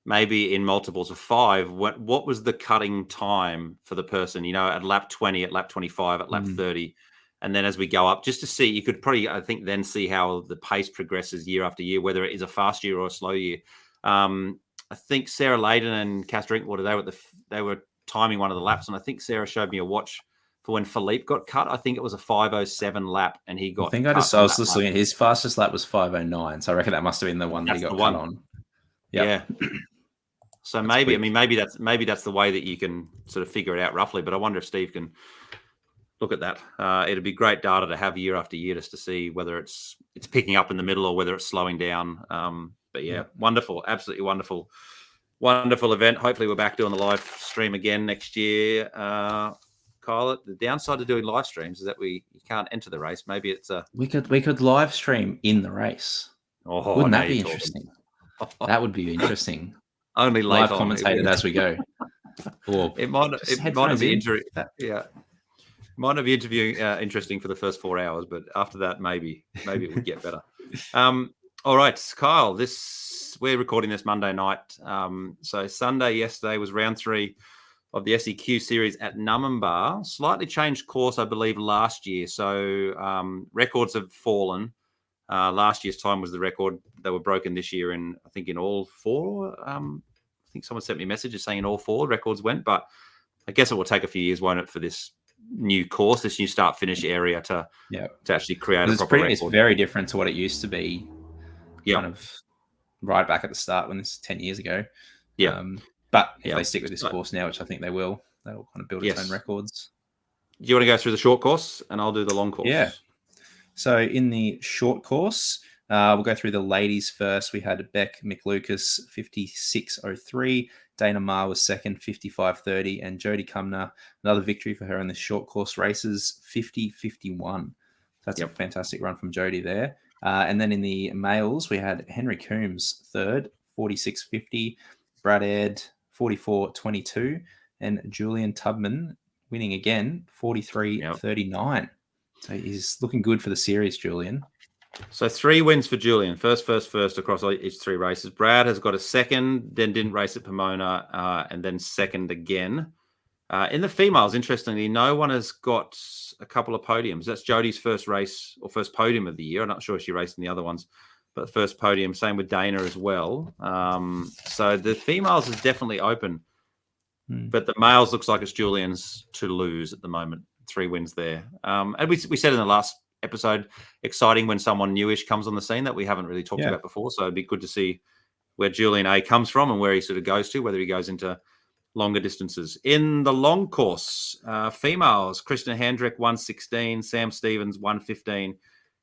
maybe in multiples of 5, what was the cutting time for the person, you know, at lap 20, at lap 25, at lap 30. And then as we go up, just to see, you could probably, I think, then see how the pace progresses year after year, whether it is a fast year or a slow year. I think Sarah Layden and Cass Drinkwater, they were timing one of the laps, and I think Sarah showed me a watch for when Philippe got cut. I think it was a 5:07 lap, and he got. I think I was listening. His fastest lap was 5:09, so I reckon that must have been the one that he got cut on. Yeah. So That's maybe, I quick. mean, maybe that's the way that you can sort of figure it out roughly. But I wonder if Steve can look at that. It'd be great data to have year after year just to see whether it's picking up in the middle or whether it's slowing down. But yeah, wonderful, absolutely wonderful, wonderful event. Hopefully, we're back doing the live stream again next year. Kyle, the downside of doing live streams is that you can't enter the race. Maybe it's a We could live stream in the race. Wouldn't now that be you're interesting? talking. That would be interesting. Only late Live on. commentated as we go. Or It might just not headphones be in. Yeah, might not be interviewing interesting for the first 4 hours, but after that, maybe it would get better. All right, Kyle. We're recording this Monday night. So Sunday yesterday was round 3 of the SEQ series at Nummambar. Slightly changed course, I believe, last year. So records have fallen. Last year's time was the record. They were broken this year in, I think, in all 4. I think someone sent me messages saying in all 4 records went, but I guess it will take a few years, won't it, for this new course, this new start-finish area to actually create a proper record. It's very different to what it used to be. Kind of right back at the start when this 10 years ago. Yeah. But if they stick with this course now, which I think they will, that'll kind of build its own records. Do you want to go through the short course and I'll do the long course? Yeah. So in the short course, we'll go through the ladies first. We had Beck McLucas, 56.03. Dana Marr was second, 55.30. And Jodie Cumner, another victory for her in the short course races, 50.51. That's a fantastic run from Jodie there. And then in the males, we had Henry Coombs, third, 46.50. Brad Aird, 44.22. And Julian Tubman winning again, 43.39. So he's looking good for the series, Julian. So 3 wins for Julian. First across each 3 races. Brad has got a second, then didn't race at Pomona, and then second again. In the females, interestingly, no one has got a couple of podiums. That's Jodie's first race or first podium of the year. I'm not sure if she raced in the other ones, but first podium. Same with Dana as well. So the females is definitely open, but the males looks like it's Julian's to lose at the moment. 3 wins there. And we said in the last episode, exciting when someone newish comes on the scene that we haven't really talked about before. So it'd be good to see where Julian A comes from and where he sort of goes to, whether he goes into longer distances. In the long course, females, Kristen Handrick, 1:16, Sam Stevens, 1:15,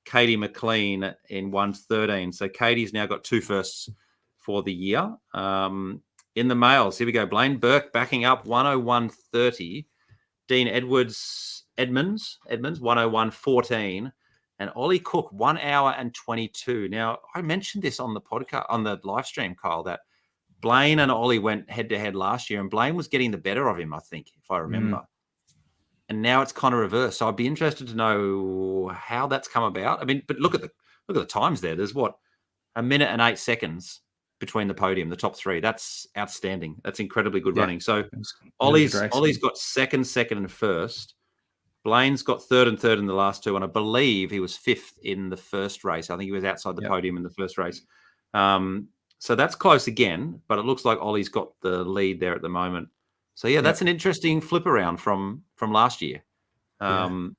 Katie McLean in 1:13. So Katie's now got 2 firsts for the year. In the males, here we go. Blaine Burke backing up, 1:01.30. Dean Edmonds, 1:01.14. And Ollie Cook, 1 hour and 22. Now, I mentioned this on the podcast, on the live stream, Kyle, that Blaine and Ollie went head-to-head last year, and Blaine was getting the better of him, I think, if I remember. And now it's kind of reversed. So I'd be interested to know how that's come about. I mean, but look at the times there. There's 1 minute and 8 seconds between the podium, the top 3. That's outstanding. That's incredibly good running. So Ollie's got second, and first. Blaine's got third and third in the last 2, and I believe he was 5th in the first race. I think he was outside the podium in the first race. So that's close again, but it looks like Ollie's got the lead there at the moment. So that's an interesting flip around from last year. And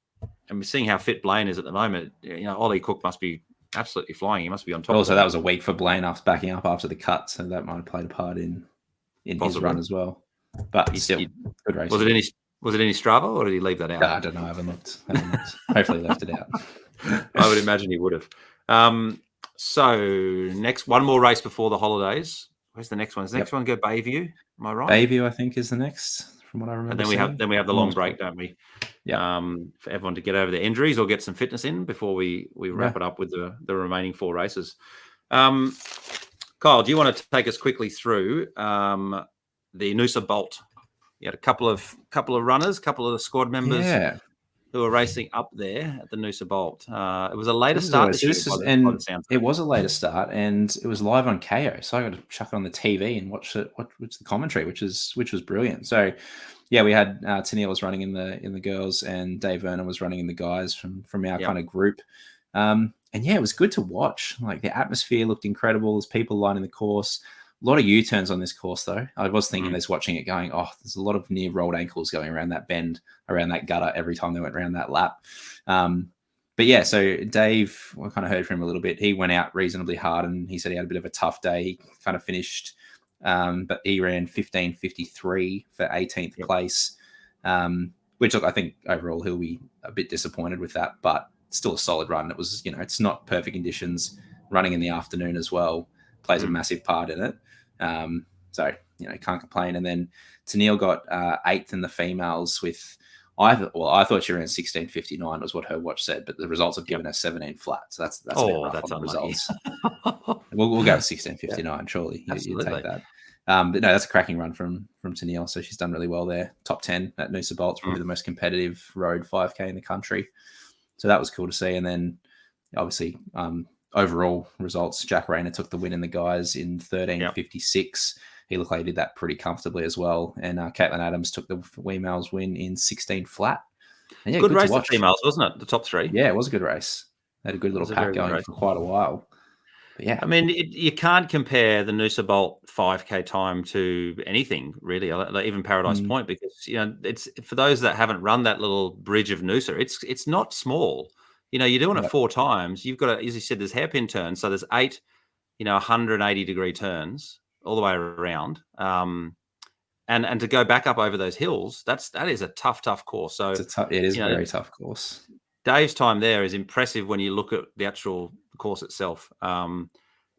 we're seeing how fit Blaine is at the moment. You know, Ollie Cook must be absolutely flying. He must be on top. Also, that was a week for Blaine after backing up after the cut, so that might have played a part in his run as well. But still, good race. Was it any Strava, or did he leave that out? I don't know. I haven't looked. Hopefully, left it out. I would imagine he would have. So next, one more race before the holidays. Where's the next one? Does the next one go Bayview? Am I right? Bayview, I think, is the next, from what I remember. And then we have the long break, don't we? Yeah. For everyone to get over their injuries or get some fitness in before we wrap it up with the remaining 4 races. Kyle, do you want to take us quickly through the Noosa Bolt? You had a couple of runners, couple of the squad members who were racing up there at the Noosa Bolt. It was a later start this year. It was a later start, and it was live on KO. So I got to chuck it on the TV and watch the commentary, which was brilliant. So we had Tennille was running in the girls, and Dave Vernon was running in the guys from our kind of group. And it was good to watch. Like, the atmosphere looked incredible. There's people lining the course. A lot of U-turns on this course, though. I was thinking this watching it going, there's a lot of near rolled ankles going around that bend, around that gutter every time they went around that lap. So Dave, I kind of heard from him a little bit. He went out reasonably hard, and he said he had a bit of a tough day. He kind of finished but he ran 15:53 for 18th place, which look, I think overall he'll be a bit disappointed with that, but still a solid run. It was, it's not perfect conditions. Running in the afternoon as well plays a massive part in it. So, can't complain. And then Tennille got 8th in the females with, I thought she ran 16:59 was what her watch said, but the results have given her 17 flat. So that's a bit rough on the results. We'll go with 16:59. Surely you take that. But no, that's a cracking run from Tennille. So she's done really well there. Top 10 at Noosa Bolt's probably the most competitive road 5K in the country. So that was cool to see. And then obviously overall results, Jack Rayner took the win in the guys in 13:56. He looked like he did that pretty comfortably as well. And Caitlin Adams took the females win in 16 flat. And good race for females, wasn't it? The top 3. Yeah, it was a good race. They had a good little pack going for quite a while. But yeah, I mean, you can't compare the Noosa Bolt 5K time to anything really, like even Paradise Point, because it's for those that haven't run that little bridge of Noosa. It's not small. You're doing it 4 times. You've got, as you said, there's hairpin turns, so there's 8, 180-degree turns all the way around. And to go back up over those hills, that is a tough course. So it is a very tough course. Dave's time there is impressive when you look at the actual course itself. And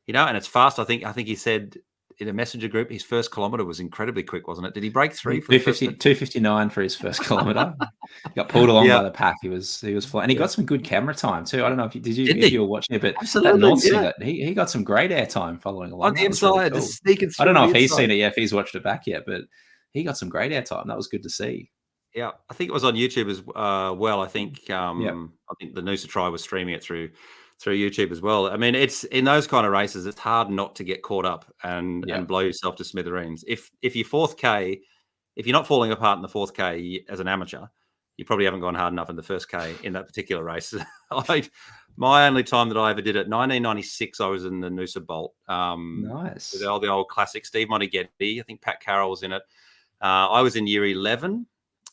it's fast. I think he said in a messenger group his first kilometre was incredibly quick, wasn't it? Did he break 3 for 2:59 for his first kilometre? He got pulled along by the pack. He was flying, and he got some good camera time too. I don't know if you were watching it, but absolutely, that North Sea, he got some great air time following along on the inside. Really cool. I don't know if he's seen it yet, if he's watched it back yet, but he got some great air time. That was good to see. Yeah, I think it was on YouTube as well. I think the Noosa Tri was streaming it through YouTube as well. I mean, it's in those kind of races, it's hard not to get caught up and blow yourself to smithereens. If your 4th K, if you're not falling apart in the 4th K as an amateur, you probably haven't gone hard enough in the 1st K in that particular race. My only time that I ever did it, 1996, I was in the Noosa Bolt. Nice. With the old classic, Steve Monteghetti. I think Pat Carroll was in it. I was in year 11.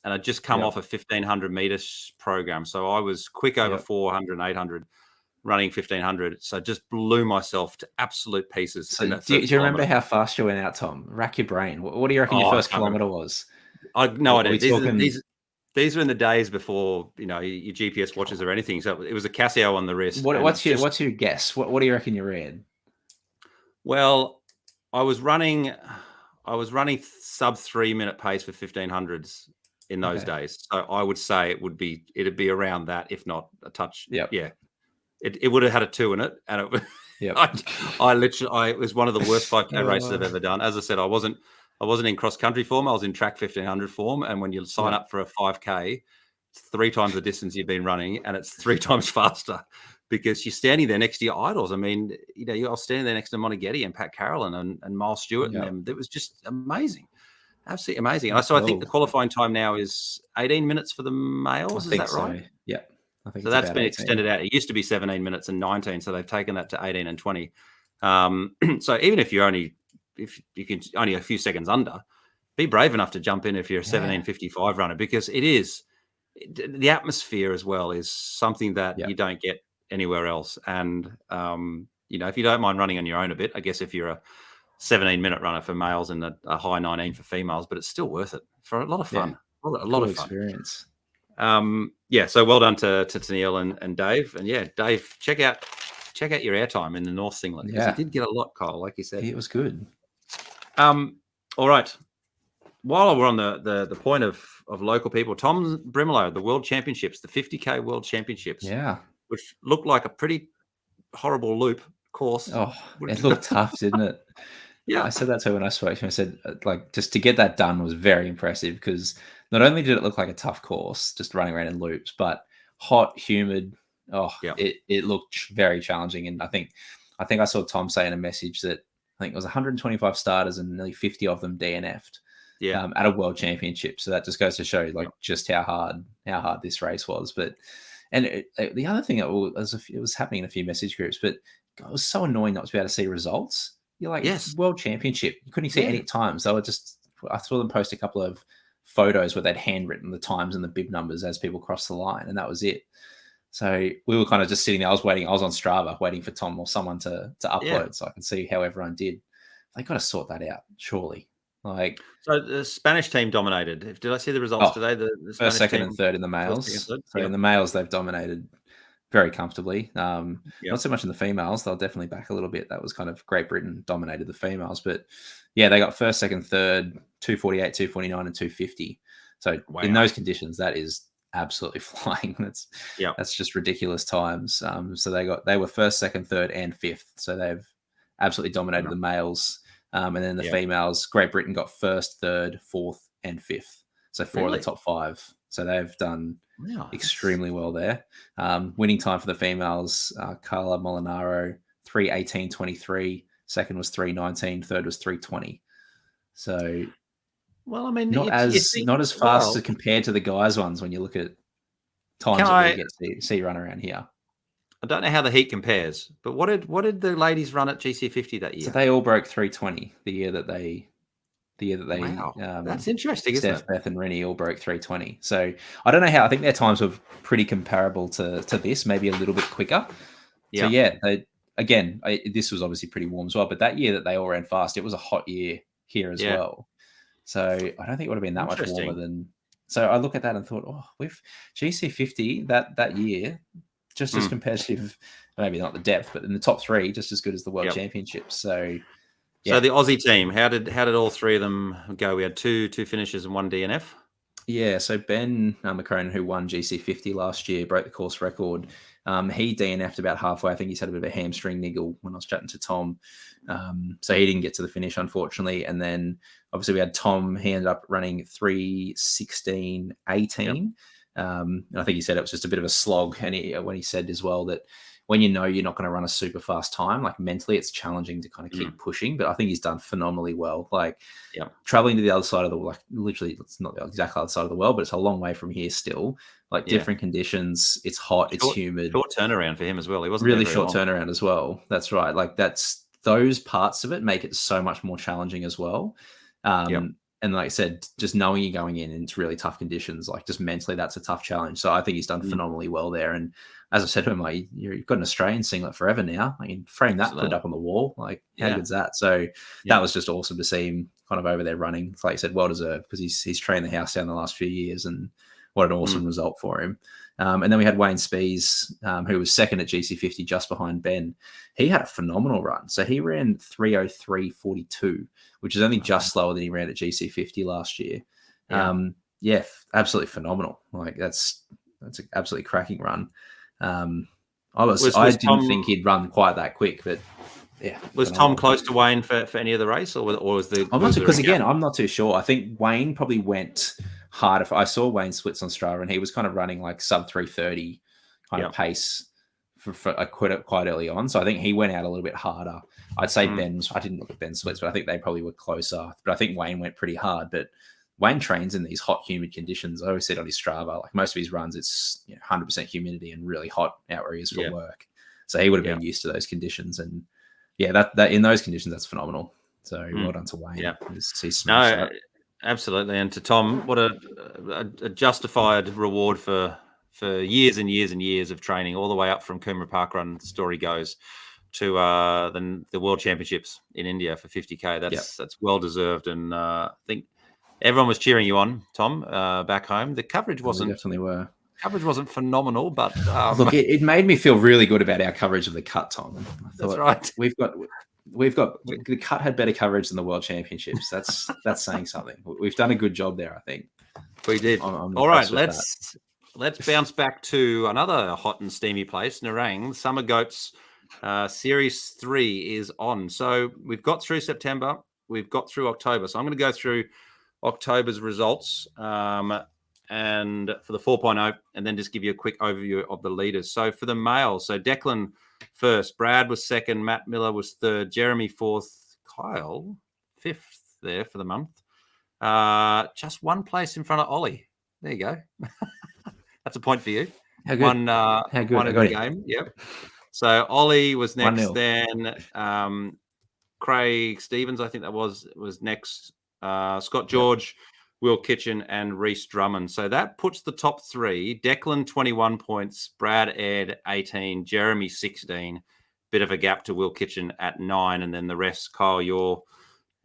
And I'd just come off a 1,500 meters program. So I was quick over 400 and 800, running 1,500. So just blew myself to absolute pieces. So do you remember how fast you went out, Tom? Rack your brain. What do you reckon your first kilometre was? No idea. These were in the days before, your GPS watches or anything. So it was a Casio on the wrist. What's your guess? What do you reckon you ran? Well, I was running sub 3-minute pace for 1,500s. In those days. So I would say it'd be around that, if not a touch. Yeah. It would have had a 2 in it. And it it was one of the worst 5K races I've ever done. As I said, I wasn't in cross country form. I was in track 1,500 form. And when you sign up for a 5K, it's 3 times the distance you've been running, and it's 3 times faster because you're standing there next to your idols. I mean, I was standing there next to Monteghetti and Pat Carolyn and Miles Stewart and them. It was just amazing. Absolutely amazing. And so I think the qualifying time now is 18 minutes for the males. Is that right? Yeah. I think so that's been 18. Extended out. It used to be 17 minutes and 19. So they've taken that to 18 and 20. So even if you can only a few seconds under, be brave enough to jump in if you're a 17:55 runner, because the atmosphere as well is something that you don't get anywhere else. And, if you don't mind running on your own a bit, I guess if you're a 17-minute runner for males and a high 19 for females, but it's still worth it for a lot of fun. A lot of fun. Experience. So well done to Tennille and Dave. And Dave, check out your airtime in the North Singlet. Because he did get a lot, Kyle, like you said. It was good. All right. While we're on the point of local people, Tom Brimelow, the World Championships, the 50K World Championships. Yeah. Which looked like a pretty horrible loop course. Oh, it looked tough, didn't it? Yeah, I said that to her when I spoke to him. I said, just to get that done was very impressive, because not only did it look like a tough course, just running around in loops, but hot, humid. It looked very challenging. And I think I saw Tom say in a message that I think it was 125 starters and nearly 50 of them DNF'd. At a World Championship. So that just goes to show just how hard this race was. But the other thing, it was happening in a few message groups, but God, it was so annoying not to be able to see results. You're like, World Championship. You couldn't see any times. I saw them post a couple of photos where they'd handwritten the times and the bib numbers as people crossed the line, and that was it. So we were kind of just sitting there. I was on Strava waiting for Tom or someone to upload so I could see how everyone did they got to sort that out, surely. Like, So the Spanish team dominated. Did I see the results oh, today? The first, Spanish second, team and third in the first, second, males. third. So in Yep. the males, they've dominated very comfortably. Yep. Not so much in the females. They'll definitely back a little bit. That was kind of Great Britain dominated the females. But yeah, they got first, second, third, 248, 249, and 250. So in Wow. those conditions, that is absolutely flying. Yep. That's just ridiculous times. So they were first, second, third, and fifth. So they've absolutely dominated Wow. the males. And then the Yep. females, Great Britain got first, third, fourth, and fifth. So four of the Really? top five. So they've done Wow. extremely well there. Winning time for the females, Carla Molinaro, 3:18.23. Second was 3:19. Third was 3:20. So Well, I mean, not you as think, not as fast well, to compare to the guys ones when you look at can times that we I? get to see run around here. I don't know how the heat compares, but what did the ladies run at GC50 that So year? they all broke 3:20 the year that Wow, that's interesting, isn't Steph, it? Beth, and Rennie all broke 3:20. So I don't know how. I think their times were pretty comparable to this, maybe a little bit quicker. So Yeah, yeah, this was obviously pretty warm as well. But that year that they all ran fast, it was a hot year here as yeah, well. So I don't think it would have been that much warmer interesting. than. So I look at that and thought, oh, with GC50 that year, just as Hmm. competitive, maybe not the depth, but in the top three, just as good as the World Yep. Championships. So So yeah, the Aussie team, how did all three of them go? We had two finishes and one DNF. yeah, so Ben McCronin, who won GC50 last year, broke the course record. He DNF'd about halfway. I think he's had a bit of a hamstring niggle when I was chatting to Tom. So he didn't get to the finish, unfortunately. And then obviously we had Tom. He ended up running 3:16.18. And I think he said it was just a bit of a slog. And when he said as well that when you know you're not going to run a super fast time, like mentally it's challenging to kind of keep pushing. But I think he's done phenomenally well. Like, Yep. traveling to the other side of the, like, literally it's not the exact other side of the world, but it's a long way from here still. Like, Yeah. different conditions, it's hot, it's Short humid, short turnaround for him as well. He wasn't there really very short long. turnaround as well. That's right. Like, that's those parts of it make it so much more challenging as well. Yep. And like I said, just knowing you're going in it's really tough conditions, like just mentally, that's a tough challenge. So I think he's done Mm. phenomenally well there. And as I said to him, like, you've got an Australian singlet forever now. I mean, frame that, put it Absolutely. up on the wall. Like, how Yeah. good's that? So Yeah. that was just awesome to see him kind of over there running. It's like I said, well deserved, because he's trained the house down the last few years, and what an awesome result for him. And then we had Wayne Spees, who was second at GC50 just behind Ben. He had a phenomenal run. So he ran 3:03.42, which is only just slower than he ran at GC50 last year. Yeah. Yeah, absolutely phenomenal. Like, that's an absolutely cracking run. I Was didn't Tom think he'd run quite that quick, but yeah, was Tom phenomenal. close to Wayne for any of the race, or was there I'm not was too, there a because gap? again, I'm not too sure. I think Wayne probably went harder. I saw Wayne splits on Strava, and he was kind of running like sub 3:30 kind of Yep. pace for quite early on. So I think he went out a little bit harder. I'd say Ben's. I didn't look at Ben's splits, but I think they probably were closer. But I think Wayne went pretty hard. But Wayne trains in these hot, humid conditions. I always said on his Strava, like most of his runs, it's 100% humidity and really hot out where he is for Yeah. work. So he would have Yeah. been used to those conditions, and yeah, that in those conditions, that's phenomenal. So well done to Wayne. Yeah. He's smashed No, that. absolutely. And to Tom, what a justified reward for years and years and years of training, all the way up from Coomera Park Run, the story goes, to the World Championships in India for 50K. That's well deserved. And I think everyone was cheering you on, Tom, back home. The coverage They wasn't definitely were. phenomenal, but Look, it made me feel really good about our coverage of the cut, Tom. I that's thought right. we've got the cut had better coverage than the World Championships. That's saying something. We've done a good job there, I think. We did. I'm All right, impressed with that. let's bounce back to another hot and steamy place, Nerang. Summer Goats Series 3 is on. So we've got through September, we've got through October. So I'm going to go through October's results and for the 4.0, and then just give you a quick overview of the leaders. So for the males, so Declan first, Brad was second, Matt Miller was third, Jeremy fourth, Kyle fifth there for the month. Just one place in front of Ollie. There you go. That's a point for you. How good? One How good? one I in got the him. game. Yep. So Ollie was next. 1-0. Then Craig Stevens, I think that was next. Scott George, Will Kitchen, and Reese Drummond. So that puts the top three. Declan 21 points, Brad Ed 18, Jeremy 16. Bit of a gap to Will Kitchen at 9, and then the rest: Kyle Yaw,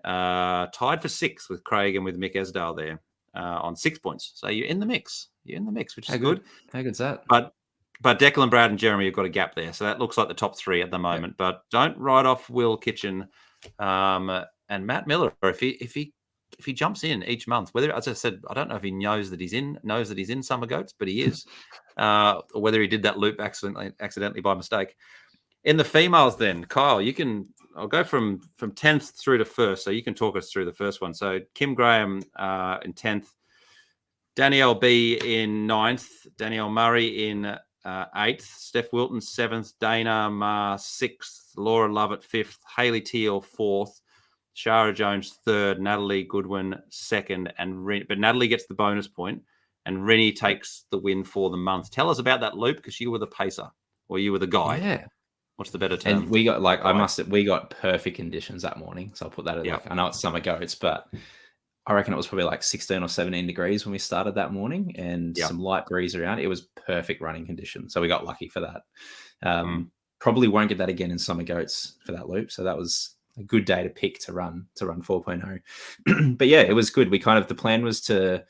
tied for 6th with Craig and with Mick Esdale there on 6 points. So you're in the mix. You're in the mix, which is good. How good's that? But Declan, Brad, and Jeremy have got a gap there. So that looks like the top 3 at the moment. Yep. But don't write off Will Kitchen and Matt Miller if he jumps in each month. Whether, as I said, I don't know if he knows that he's in Summer Goats, but he is. Or whether he did that loop accidentally by mistake. In the females, then, Kyle, I'll go from 10th through to 1st, so you can talk us through the first one. So Kim Graham in 10th, Danielle B in 9th, Danielle Murray in 8th, Steph Wilton 7th, Dana Ma 6th, Laura Lovett 5th, Hayley Teal 4th, Shara Jones 3rd, Natalie Goodwin 2nd, but Natalie gets the bonus point, and Rinny takes the win for the month. Tell us about that loop, because you were the pacer, or you were the guide. Yeah. What's the better term? And we got we got perfect conditions that morning. So I'll put that at I know it's Summer Goats, but I reckon it was probably like 16 or 17 degrees when we started that morning, and some light breeze around. It was perfect running conditions. So we got lucky for that. Probably won't get that again in Summer Goats for that loop. So that was a good day to pick to run 4.0. But yeah, it was good. The plan was I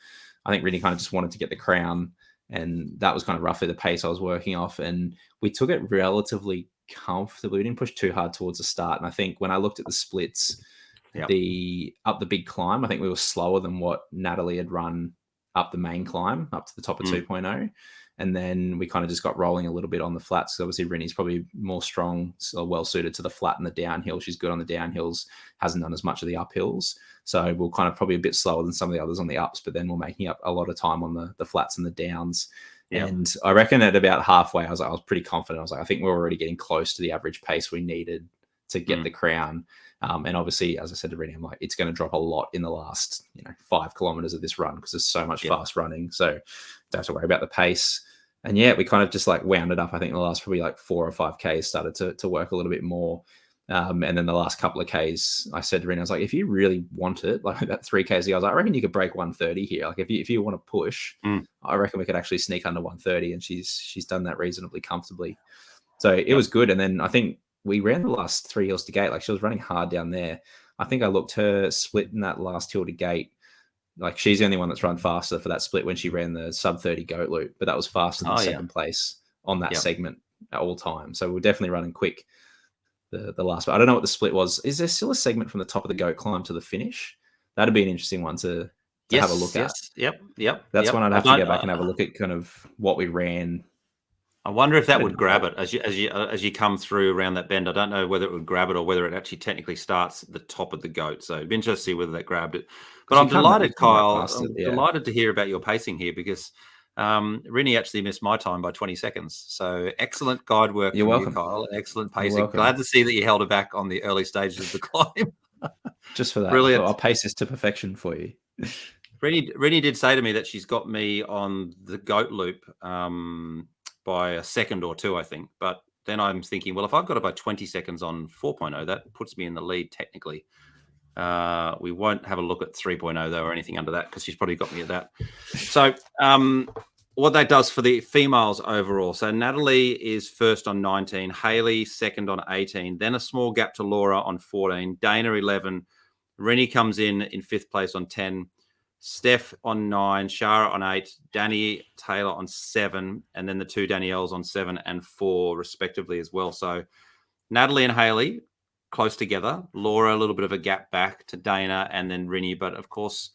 think Rinny kind of just wanted to get the crown, and that was kind of roughly the pace I was working off. And we took it relatively comfortably. We didn't push too hard towards the start. And I think when I looked at the splits, up the big climb, I think we were slower than what Natalie had run up the main climb, up to the top of 2.0. And then we kind of just got rolling a little bit on the flats. So obviously Rinny's probably more strong, so well suited to the flat and the downhill. She's good on the downhills, hasn't done as much of the uphills. So we're kind of probably a bit slower than some of the others on the ups, but then we're making up a lot of time on the flats and the downs. Yep. And I reckon at about halfway, I was pretty confident. I was like, I think we're already getting close to the average pace we needed to get the crown. And obviously, as I said to Rinny, I'm like, it's going to drop a lot in the last 5 kilometers of this run, because there's so much fast running. So don't have to worry about the pace. And yeah, we kind of just like wound it up. I think the last probably like 4 or 5 Ks started to work a little bit more. And then the last couple of Ks, I said to Rinny, I was like, if you really want it, like that 3 Ks, I was like, I reckon you could break 130 here. Like if you want to push, I reckon we could actually sneak under 130. And she's done that reasonably comfortably. So it was good. And then I think we ran the last 3 hills to gate. Like she was running hard down there. I think I looked her split in that last hill to gate. Like she's the only one that's run faster for that split when she ran the sub 30 goat loop, but that was faster than second place on that segment at all times. So we're definitely running quick. The last, but I don't know what the split was. Is there still a segment from the top of the goat climb to the finish? That'd be an interesting one to have a look at. Yep. That's one I'd have to go back and have a look at kind of what we ran. I wonder if that would grab it as you come through around that bend. I don't know whether it would grab it or whether it actually technically starts at the top of the goat. So it'd be interesting to see whether that grabbed it. But I'm delighted, Kyle. I'm delighted to hear about your pacing here, because Rinny actually missed my time by 20 seconds. So excellent guide work from you, Kyle. Excellent pacing. Glad to see that you held her back on the early stages of the climb. Just for that. Brilliant. I'll pace this to perfection for you. Rinny did say to me that she's got me on the goat loop by a second or 2, I think. But then I'm thinking, well, if I've got it by 20 seconds on 4.0, that puts me in the lead technically. We won't have a look at 3.0 though, or anything under that, because she's probably got me at that. So what that does for the females overall. So Natalie is first on 19, Hayley second on 18, then a small gap to Laura on 14, Dana 11, Rinny comes in 5th place on 10, Steph on 9, Shara on 8, Danny Taylor on 7, and then the 2 Danielles on 7 and 4 respectively as well. So Natalie and Hayley close together, Laura a little bit of a gap back to Dana, and then Rinny. But of course,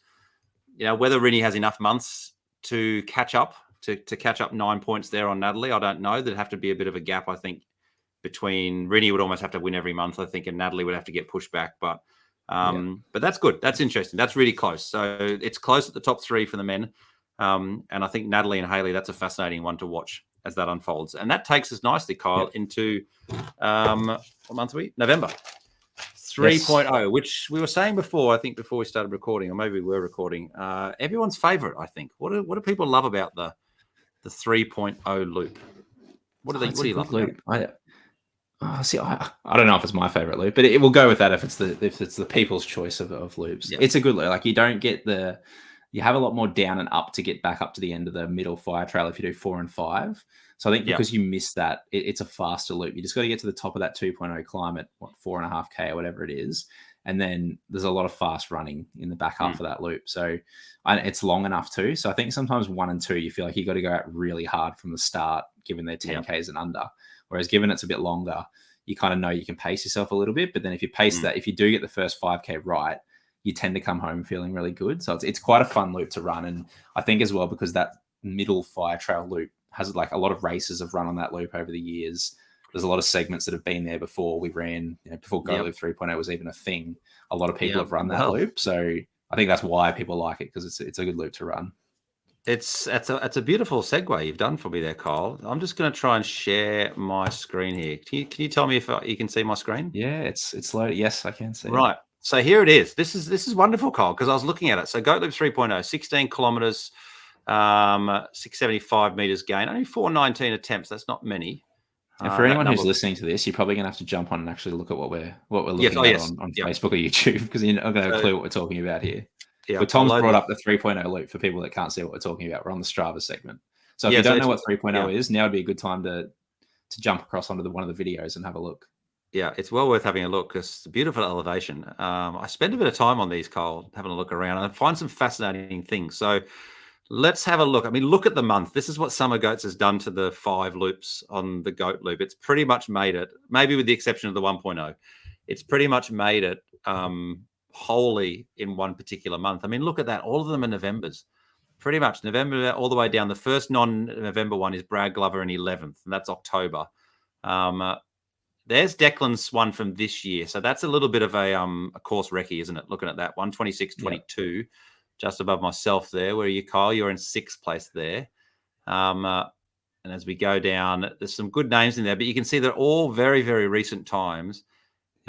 whether Rinny has enough months to catch up, to catch up 9 points there on Natalie, I don't know. There'd have to be a bit of a gap, I think, between Rinny would almost have to win every month, I think, and Natalie would have to get pushed back. But that's good. That's interesting. That's really close. So it's close at the top 3 for the men. And I think Natalie and Hayley, that's a fascinating one to watch as that unfolds. And that takes us nicely, Kyle, into what month are we? November 3.0, which we were saying before, I think before we started recording, or maybe we were recording, everyone's favorite, I think. What do people love about the 3.0 loop? What do you love loop? I don't know if it's my favorite loop, but it will go with that if it's the people's choice of loops. Yeah. It's a good loop. Like you have a lot more down and up to get back up to the end of the middle fire trail if you do 4 and 5. So I think because you miss that, it's a faster loop. You just got to get to the top of that 2.0 climb at 4.5K or whatever it is. and then there's a lot of fast running in the back half of that loop. So it's long enough too. So I think sometimes 1 and 2, you feel like you got to go out really hard from the start, given they're 10Ks and under. Whereas given it's a bit longer, you kind of know you can pace yourself a little bit. But then if you pace that, if you do get the first 5K right, you tend to come home feeling really good. So it's quite a fun loop to run. And I think as well, because that middle fire trail loop has like a lot of races have run on that loop over the years. There's a lot of segments that have been there before we ran, before Go Loop 3.0 was even a thing. A lot of people have run that loop. So I think that's why people like it, because it's a good loop to run. It's a beautiful segue you've done for me there, Kyle. I'm just going to try and share my screen here. Can you tell me if you can see my screen? Yeah, it's loaded. Yes, I can see. Right. So here it is. This is wonderful, Kyle, because I was looking at it. So Goat Loop 3.0, 16 kilometers, 675 meters gain, only 419 attempts. That's not many. And for anyone who's listening to this, you're probably going to have to jump on and actually look at what we're looking at on Facebook or YouTube, because you're not going to have a clue what we're talking about here. Yeah, but Tom's brought up the 3.0 loop for people that can't see what we're talking about. We're on the Strava segment. So if you don't know what 3.0 is, now would be a good time to jump across onto one of the videos and have a look. Yeah, it's well worth having a look because it's a beautiful elevation. I spend a bit of time on these, Kyle, having a look around, and I find some fascinating things. So let's have a look. I mean, look at the month. This is what Summer Goats has done to the 5 loops on the Goat Loop. It's pretty much made it, maybe with the exception of the 1.0, it's pretty much made it wholly in one particular month. I mean, look at that. All of them are Novembers. Pretty much November all the way down. The first non-November one is Brad Glover in 11th, and that's October. There's Declan's one from this year. So that's a little bit of a course recce, isn't it? Looking at that, 126.22, just above myself there. Where are you, Kyle? You're in 6th place there. And as we go down, there's some good names in there, but you can see they're all very, very recent times.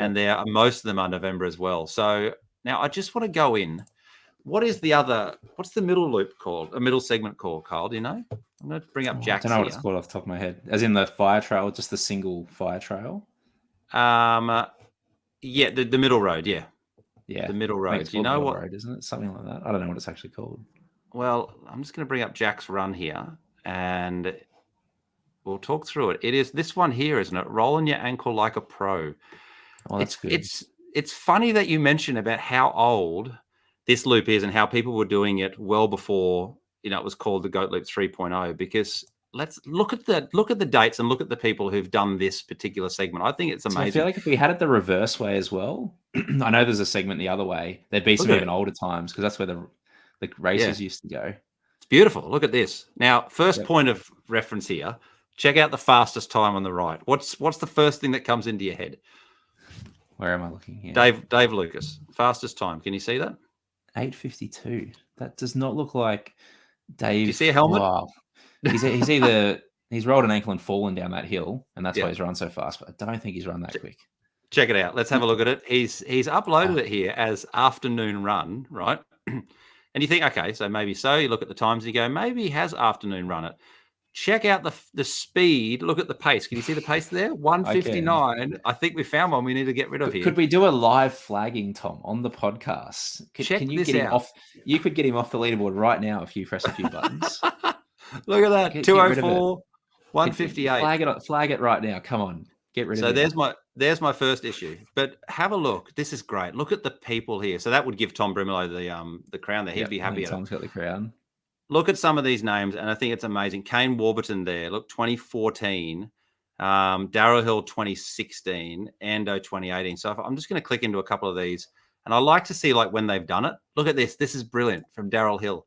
And most of them are November as well. So now I just want to go in. What's the middle loop called? A middle segment called, Kyle? Do you know? I'm going to bring up Jack's. I don't know what it's called off the top of my head. As in the fire trail, just the single fire trail? The middle road, yeah. The middle road. Do you know what road, isn't it? Something like that. I don't know what it's actually called. Well, I'm just going to bring up Jack's run here and we'll talk through it. It is this one here, isn't it? Rolling your ankle like a pro. Oh, that's good. It's funny that you mentioned about how old this loop is and how people were doing it well before, it was called the Goat Loop 3.0, because let's look at the dates and look at the people who've done this particular segment. I think it's amazing. So I feel like if we had it the reverse way as well, I know there's a segment the other way. There'd be some even older times, because that's where the races used to go. It's beautiful. Look at this. Now, first point of reference here. Check out the fastest time on the right. What's the first thing that comes into your head? Where am I looking here? Dave Lucas, fastest time. Can you see that? 8:52. That does not look like Dave. Do you see a helmet? Wow. He's rolled an ankle and fallen down that hill, and that's why he's run so fast. But I don't think he's run that quick. Check it out. Let's have a look at it. He's uploaded it here as afternoon run, right? And you think, okay, so maybe so. You look at the times and you go, maybe he has afternoon run it. Check out the speed. Look at the pace. Can you see the pace there? 1:59. I think we found one we need to get rid of here. Could we do a live flagging, Tom, on the podcast? Can you get him off? You could get him off the leaderboard right now if you press a few buttons. Look at that. 2:04, 1:58. Flag it right now. Come on. Get rid of it. So there's my first issue. But have a look. This is great. Look at the people here. So that would give Tom Brimelow the crown there. He'd be happy. Tom's got the crown. Look at some of these names, and I think it's amazing. Kane Warburton there. Look, 2014. Darryl Hill, 2016. Ando, 2018. So I'm just going to click into a couple of these, and I like to see when they've done it. Look at this. This is brilliant from Darryl Hill.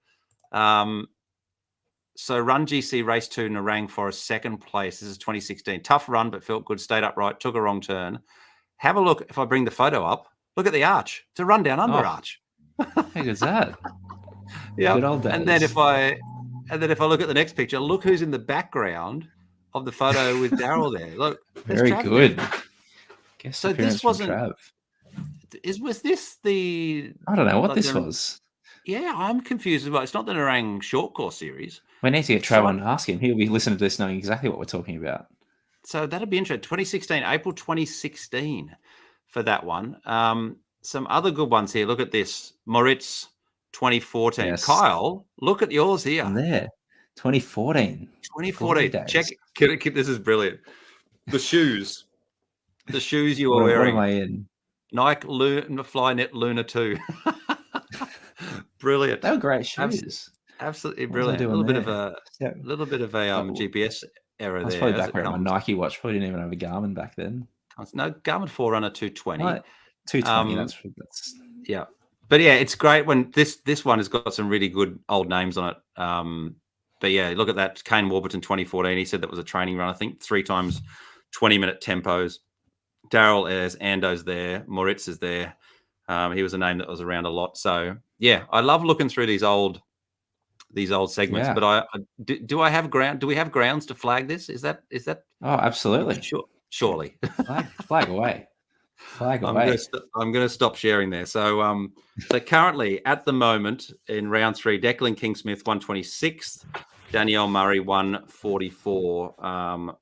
So Run GC Race 2 Narang Forest, 2nd place. This is 2016. Tough run, but felt good. Stayed upright. Took a wrong turn. Have a look. If I bring the photo up, look at the arch. It's a run down under arch. How good is that? Yeah. And then if I look at the next picture, look who's in the background of the photo with Darryl there. Look. Very good. So this wasn't. Was this the? I don't know what this was. Yeah, I'm confused as well. It's not the Narang short course series. We need to get Trevor on and ask him. He'll be listening to this knowing exactly what we're talking about. So that'd be interesting. 2016, April 2016 for that one. Some other good ones here. Look at this. Moritz, 2014. Yes. Kyle, look at yours here. I'm there. 2014. 2014. Check. This is brilliant. The shoes. The shoes you were wearing. What am I in? Nike Flynet Luna 2. Brilliant. They were great shoes. Absolutely What was I brilliant. A doing little bit of there? a Yeah, I GPS error was there probably as back it wearing my comes. Nike watch. Probably didn't even have a Garmin back then. No, Garmin Forerunner 220. Right, 220. Um, That's yeah, but yeah, it's great when this one has got some really good old names on it. But yeah, look at that. Kane Warburton 2014. He said that was a training run. I think 3 times 20-minute tempos. Daryl is Ando's there. Moritz is there. He was a name that was around a lot. So yeah, I love looking through these old segments. yeah. But do I have ground? Do we have grounds to flag this? Is that Oh, absolutely. sure? Surely. Flag away. Flag away. I'm gonna stop sharing there. So currently at the moment in round 3, Declan Kingsmith 126th, Danielle Murray 144 are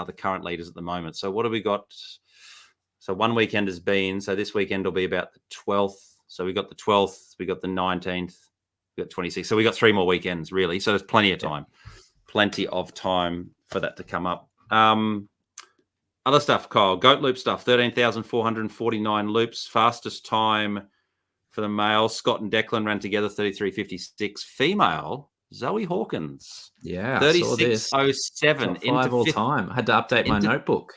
the current leaders at the moment. So what have we got? So one weekend has been. So this weekend will be about the 12th. So we got the 12th, we got the 19th, we got 26th. So we got 3 more weekends really. So there's plenty of time, for that to come up. Other stuff, Kyle, goat loop stuff, 13,449 loops. Fastest time for the male, Scott and Declan ran together, 33.56. Female, Zoe Hawkins, Yeah, I saw this. 36.07 Top 5 all time. I had to update my notebook.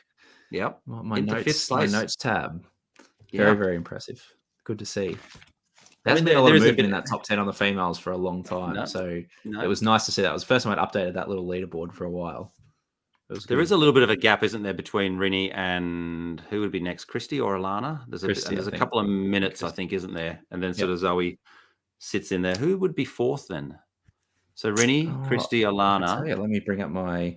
Yep. My into notes, fifth place. my notes tab. Yeah. Very, very impressive. Good to see. I There's mean, been a lot there of is a movement bit- in that top 10 on the females for a long time. No, so no. it was nice to see that. It was the first time I'd updated that little leaderboard for a while. There is a little bit of a gap, isn't there, between Rinny and who would be next, Christy or Alana? There's Christy, a couple of minutes, Christy. I think, isn't there? And then Yep. sort of Zoe sits in there. Who would be 4th then? So Rinny, Christy, I can Alana. tell you, let me bring up my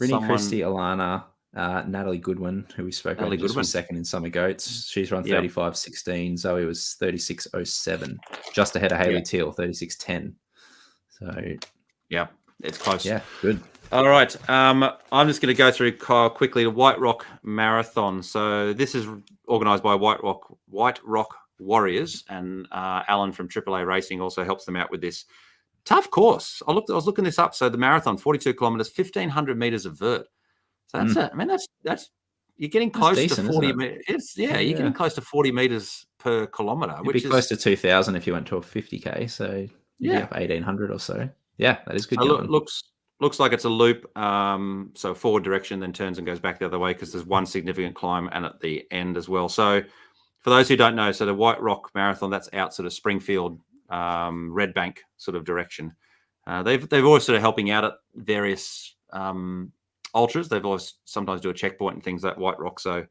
Rinny, Christy, Alana, Natalie Goodwin, who we spoke about just for a second in Summer Goats. She's run 35.16. Zoe was 36.07, just ahead of Hayley Teal, 36.10. So yeah, it's close. Yeah, good. All right. I'm just going to go through quickly the Whiterock Marathon. So this is organised by Whiterock Warriors, and Alan from AAA Racing also helps them out with this. Tough course. I was looking this up. So the marathon, 42 kilometers, 1,500 meters of vert. So that's you're getting close decent, to 40 meters. You're getting close to 40 meters per kilometer, which is close to 2,000 if you went to a 50k. So you'd be up 1,800 or so. Yeah, that is good. So looks like it's a loop. So forward direction, then turns and goes back the other way because there's one significant climb and at the end as well. So for those who don't know, so the Whiterock Marathon, that's out sort of Springfield, Red Bank sort of direction. They've always sort of helping out at various ultras. They've always sometimes do a checkpoint and things like Whiterock. So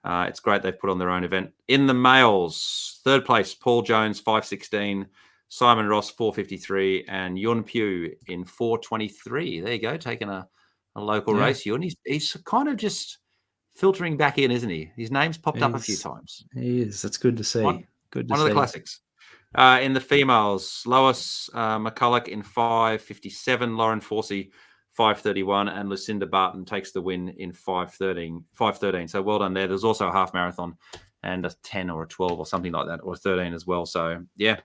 it's great they've put on their own event. In the males, 3rd place, Paul Jones, 5:16. Simon Ross, 4:53, and Yun Pugh in 4:23. There you go, taking a local race. Yun, he's kind of just filtering back in, isn't he? His name's popped up a few times. He is. That's good to see. One of the classics. In the females, Lois McCulloch in 5:57, Lauren Forsey 5:31, and Lucinda Barton takes the win in 5:13. So well done there. There's also a half marathon and a 10 or a 12 or something like that, or a 13 as well. So yeah.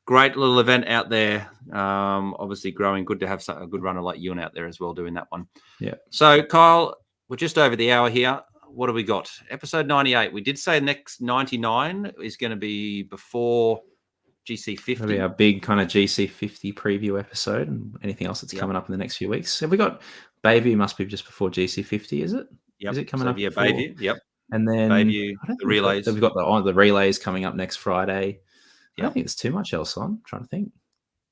Great little event out there. Obviously growing. Good to have a good runner like Ewan out there as well doing that one. Yeah. So, Kyle, we're just over the hour here. What have we got? Episode 98. We did say next 99 is going to be before GC50. It'll be our big kind of GC50 preview episode and anything else that's coming up in the next few weeks. Have we got Bayview? Must be just before GC50, is it? Yep. Is it coming up? Yeah, before? Bayview. Yep. And then Bayview, the relays. We've got the relays coming up next Friday. Yep. I don't think there's too much else on. I'm trying to think.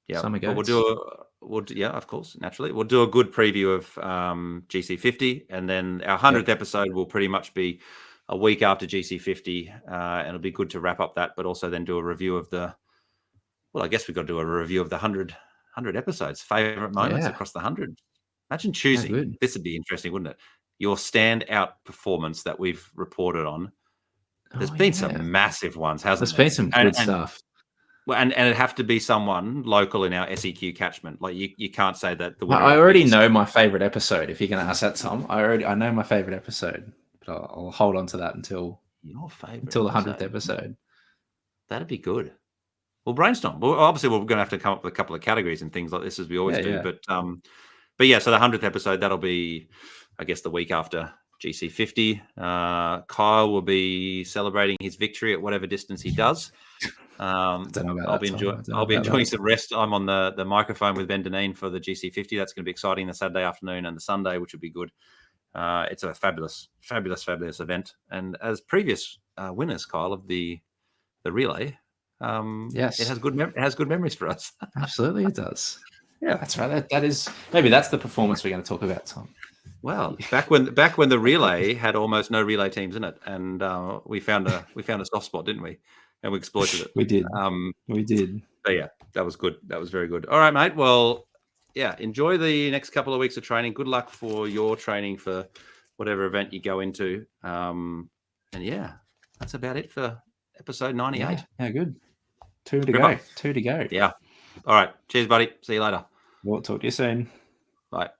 Yeah, Summer Goats. Of course, naturally. We'll do a good preview of GC50, and then our 100th episode will pretty much be a week after GC50, and it'll be good to wrap up that, but also then do a review of I guess we've got to do a review of the 100 episodes, favorite moments across the 100. Imagine choosing, this would be interesting, wouldn't it? Your standout performance that we've reported on. There's been some massive ones, hasn't there? There's been some good stuff. Well, and it'd have to be someone local in our SEQ catchment. Like you can't say that the winner. I already know my favorite episode. If you're going to ask that, Tom, I know my favorite episode, but I'll hold on to that until the 100th episode. That'd be good. We'll brainstorm. Well, obviously, we're going to have to come up with a couple of categories and things like this as we always do. Yeah. But yeah, so the 100th episode, that'll be, I guess, the week after GC50. Kyle will be celebrating his victory at whatever distance he does. I don't know about that. I'll be enjoying some rest. I'm on the microphone with Ben Deneen for the GC50. That's going to be exciting, the Saturday afternoon and the Sunday, which will be good. It's a fabulous event. And as previous winners, Kyle, of the relay, yes, it has good memories for us. Absolutely, it does. Yeah, that's right. That is maybe that's the performance we're going to talk about, Tom. Well, back when the relay had almost no relay teams in it, and we found a soft spot, didn't we? And we exploited it. We did. We did. But yeah, that was good. That was very good. All right, mate. Well, yeah, enjoy the next couple of weeks of training. Good luck for your training for whatever event you go into. And yeah, that's about it for episode 98. Yeah, good. 2 to go. 2 to go. Yeah. All right. Cheers, buddy. See you later. We'll talk to you soon. Bye.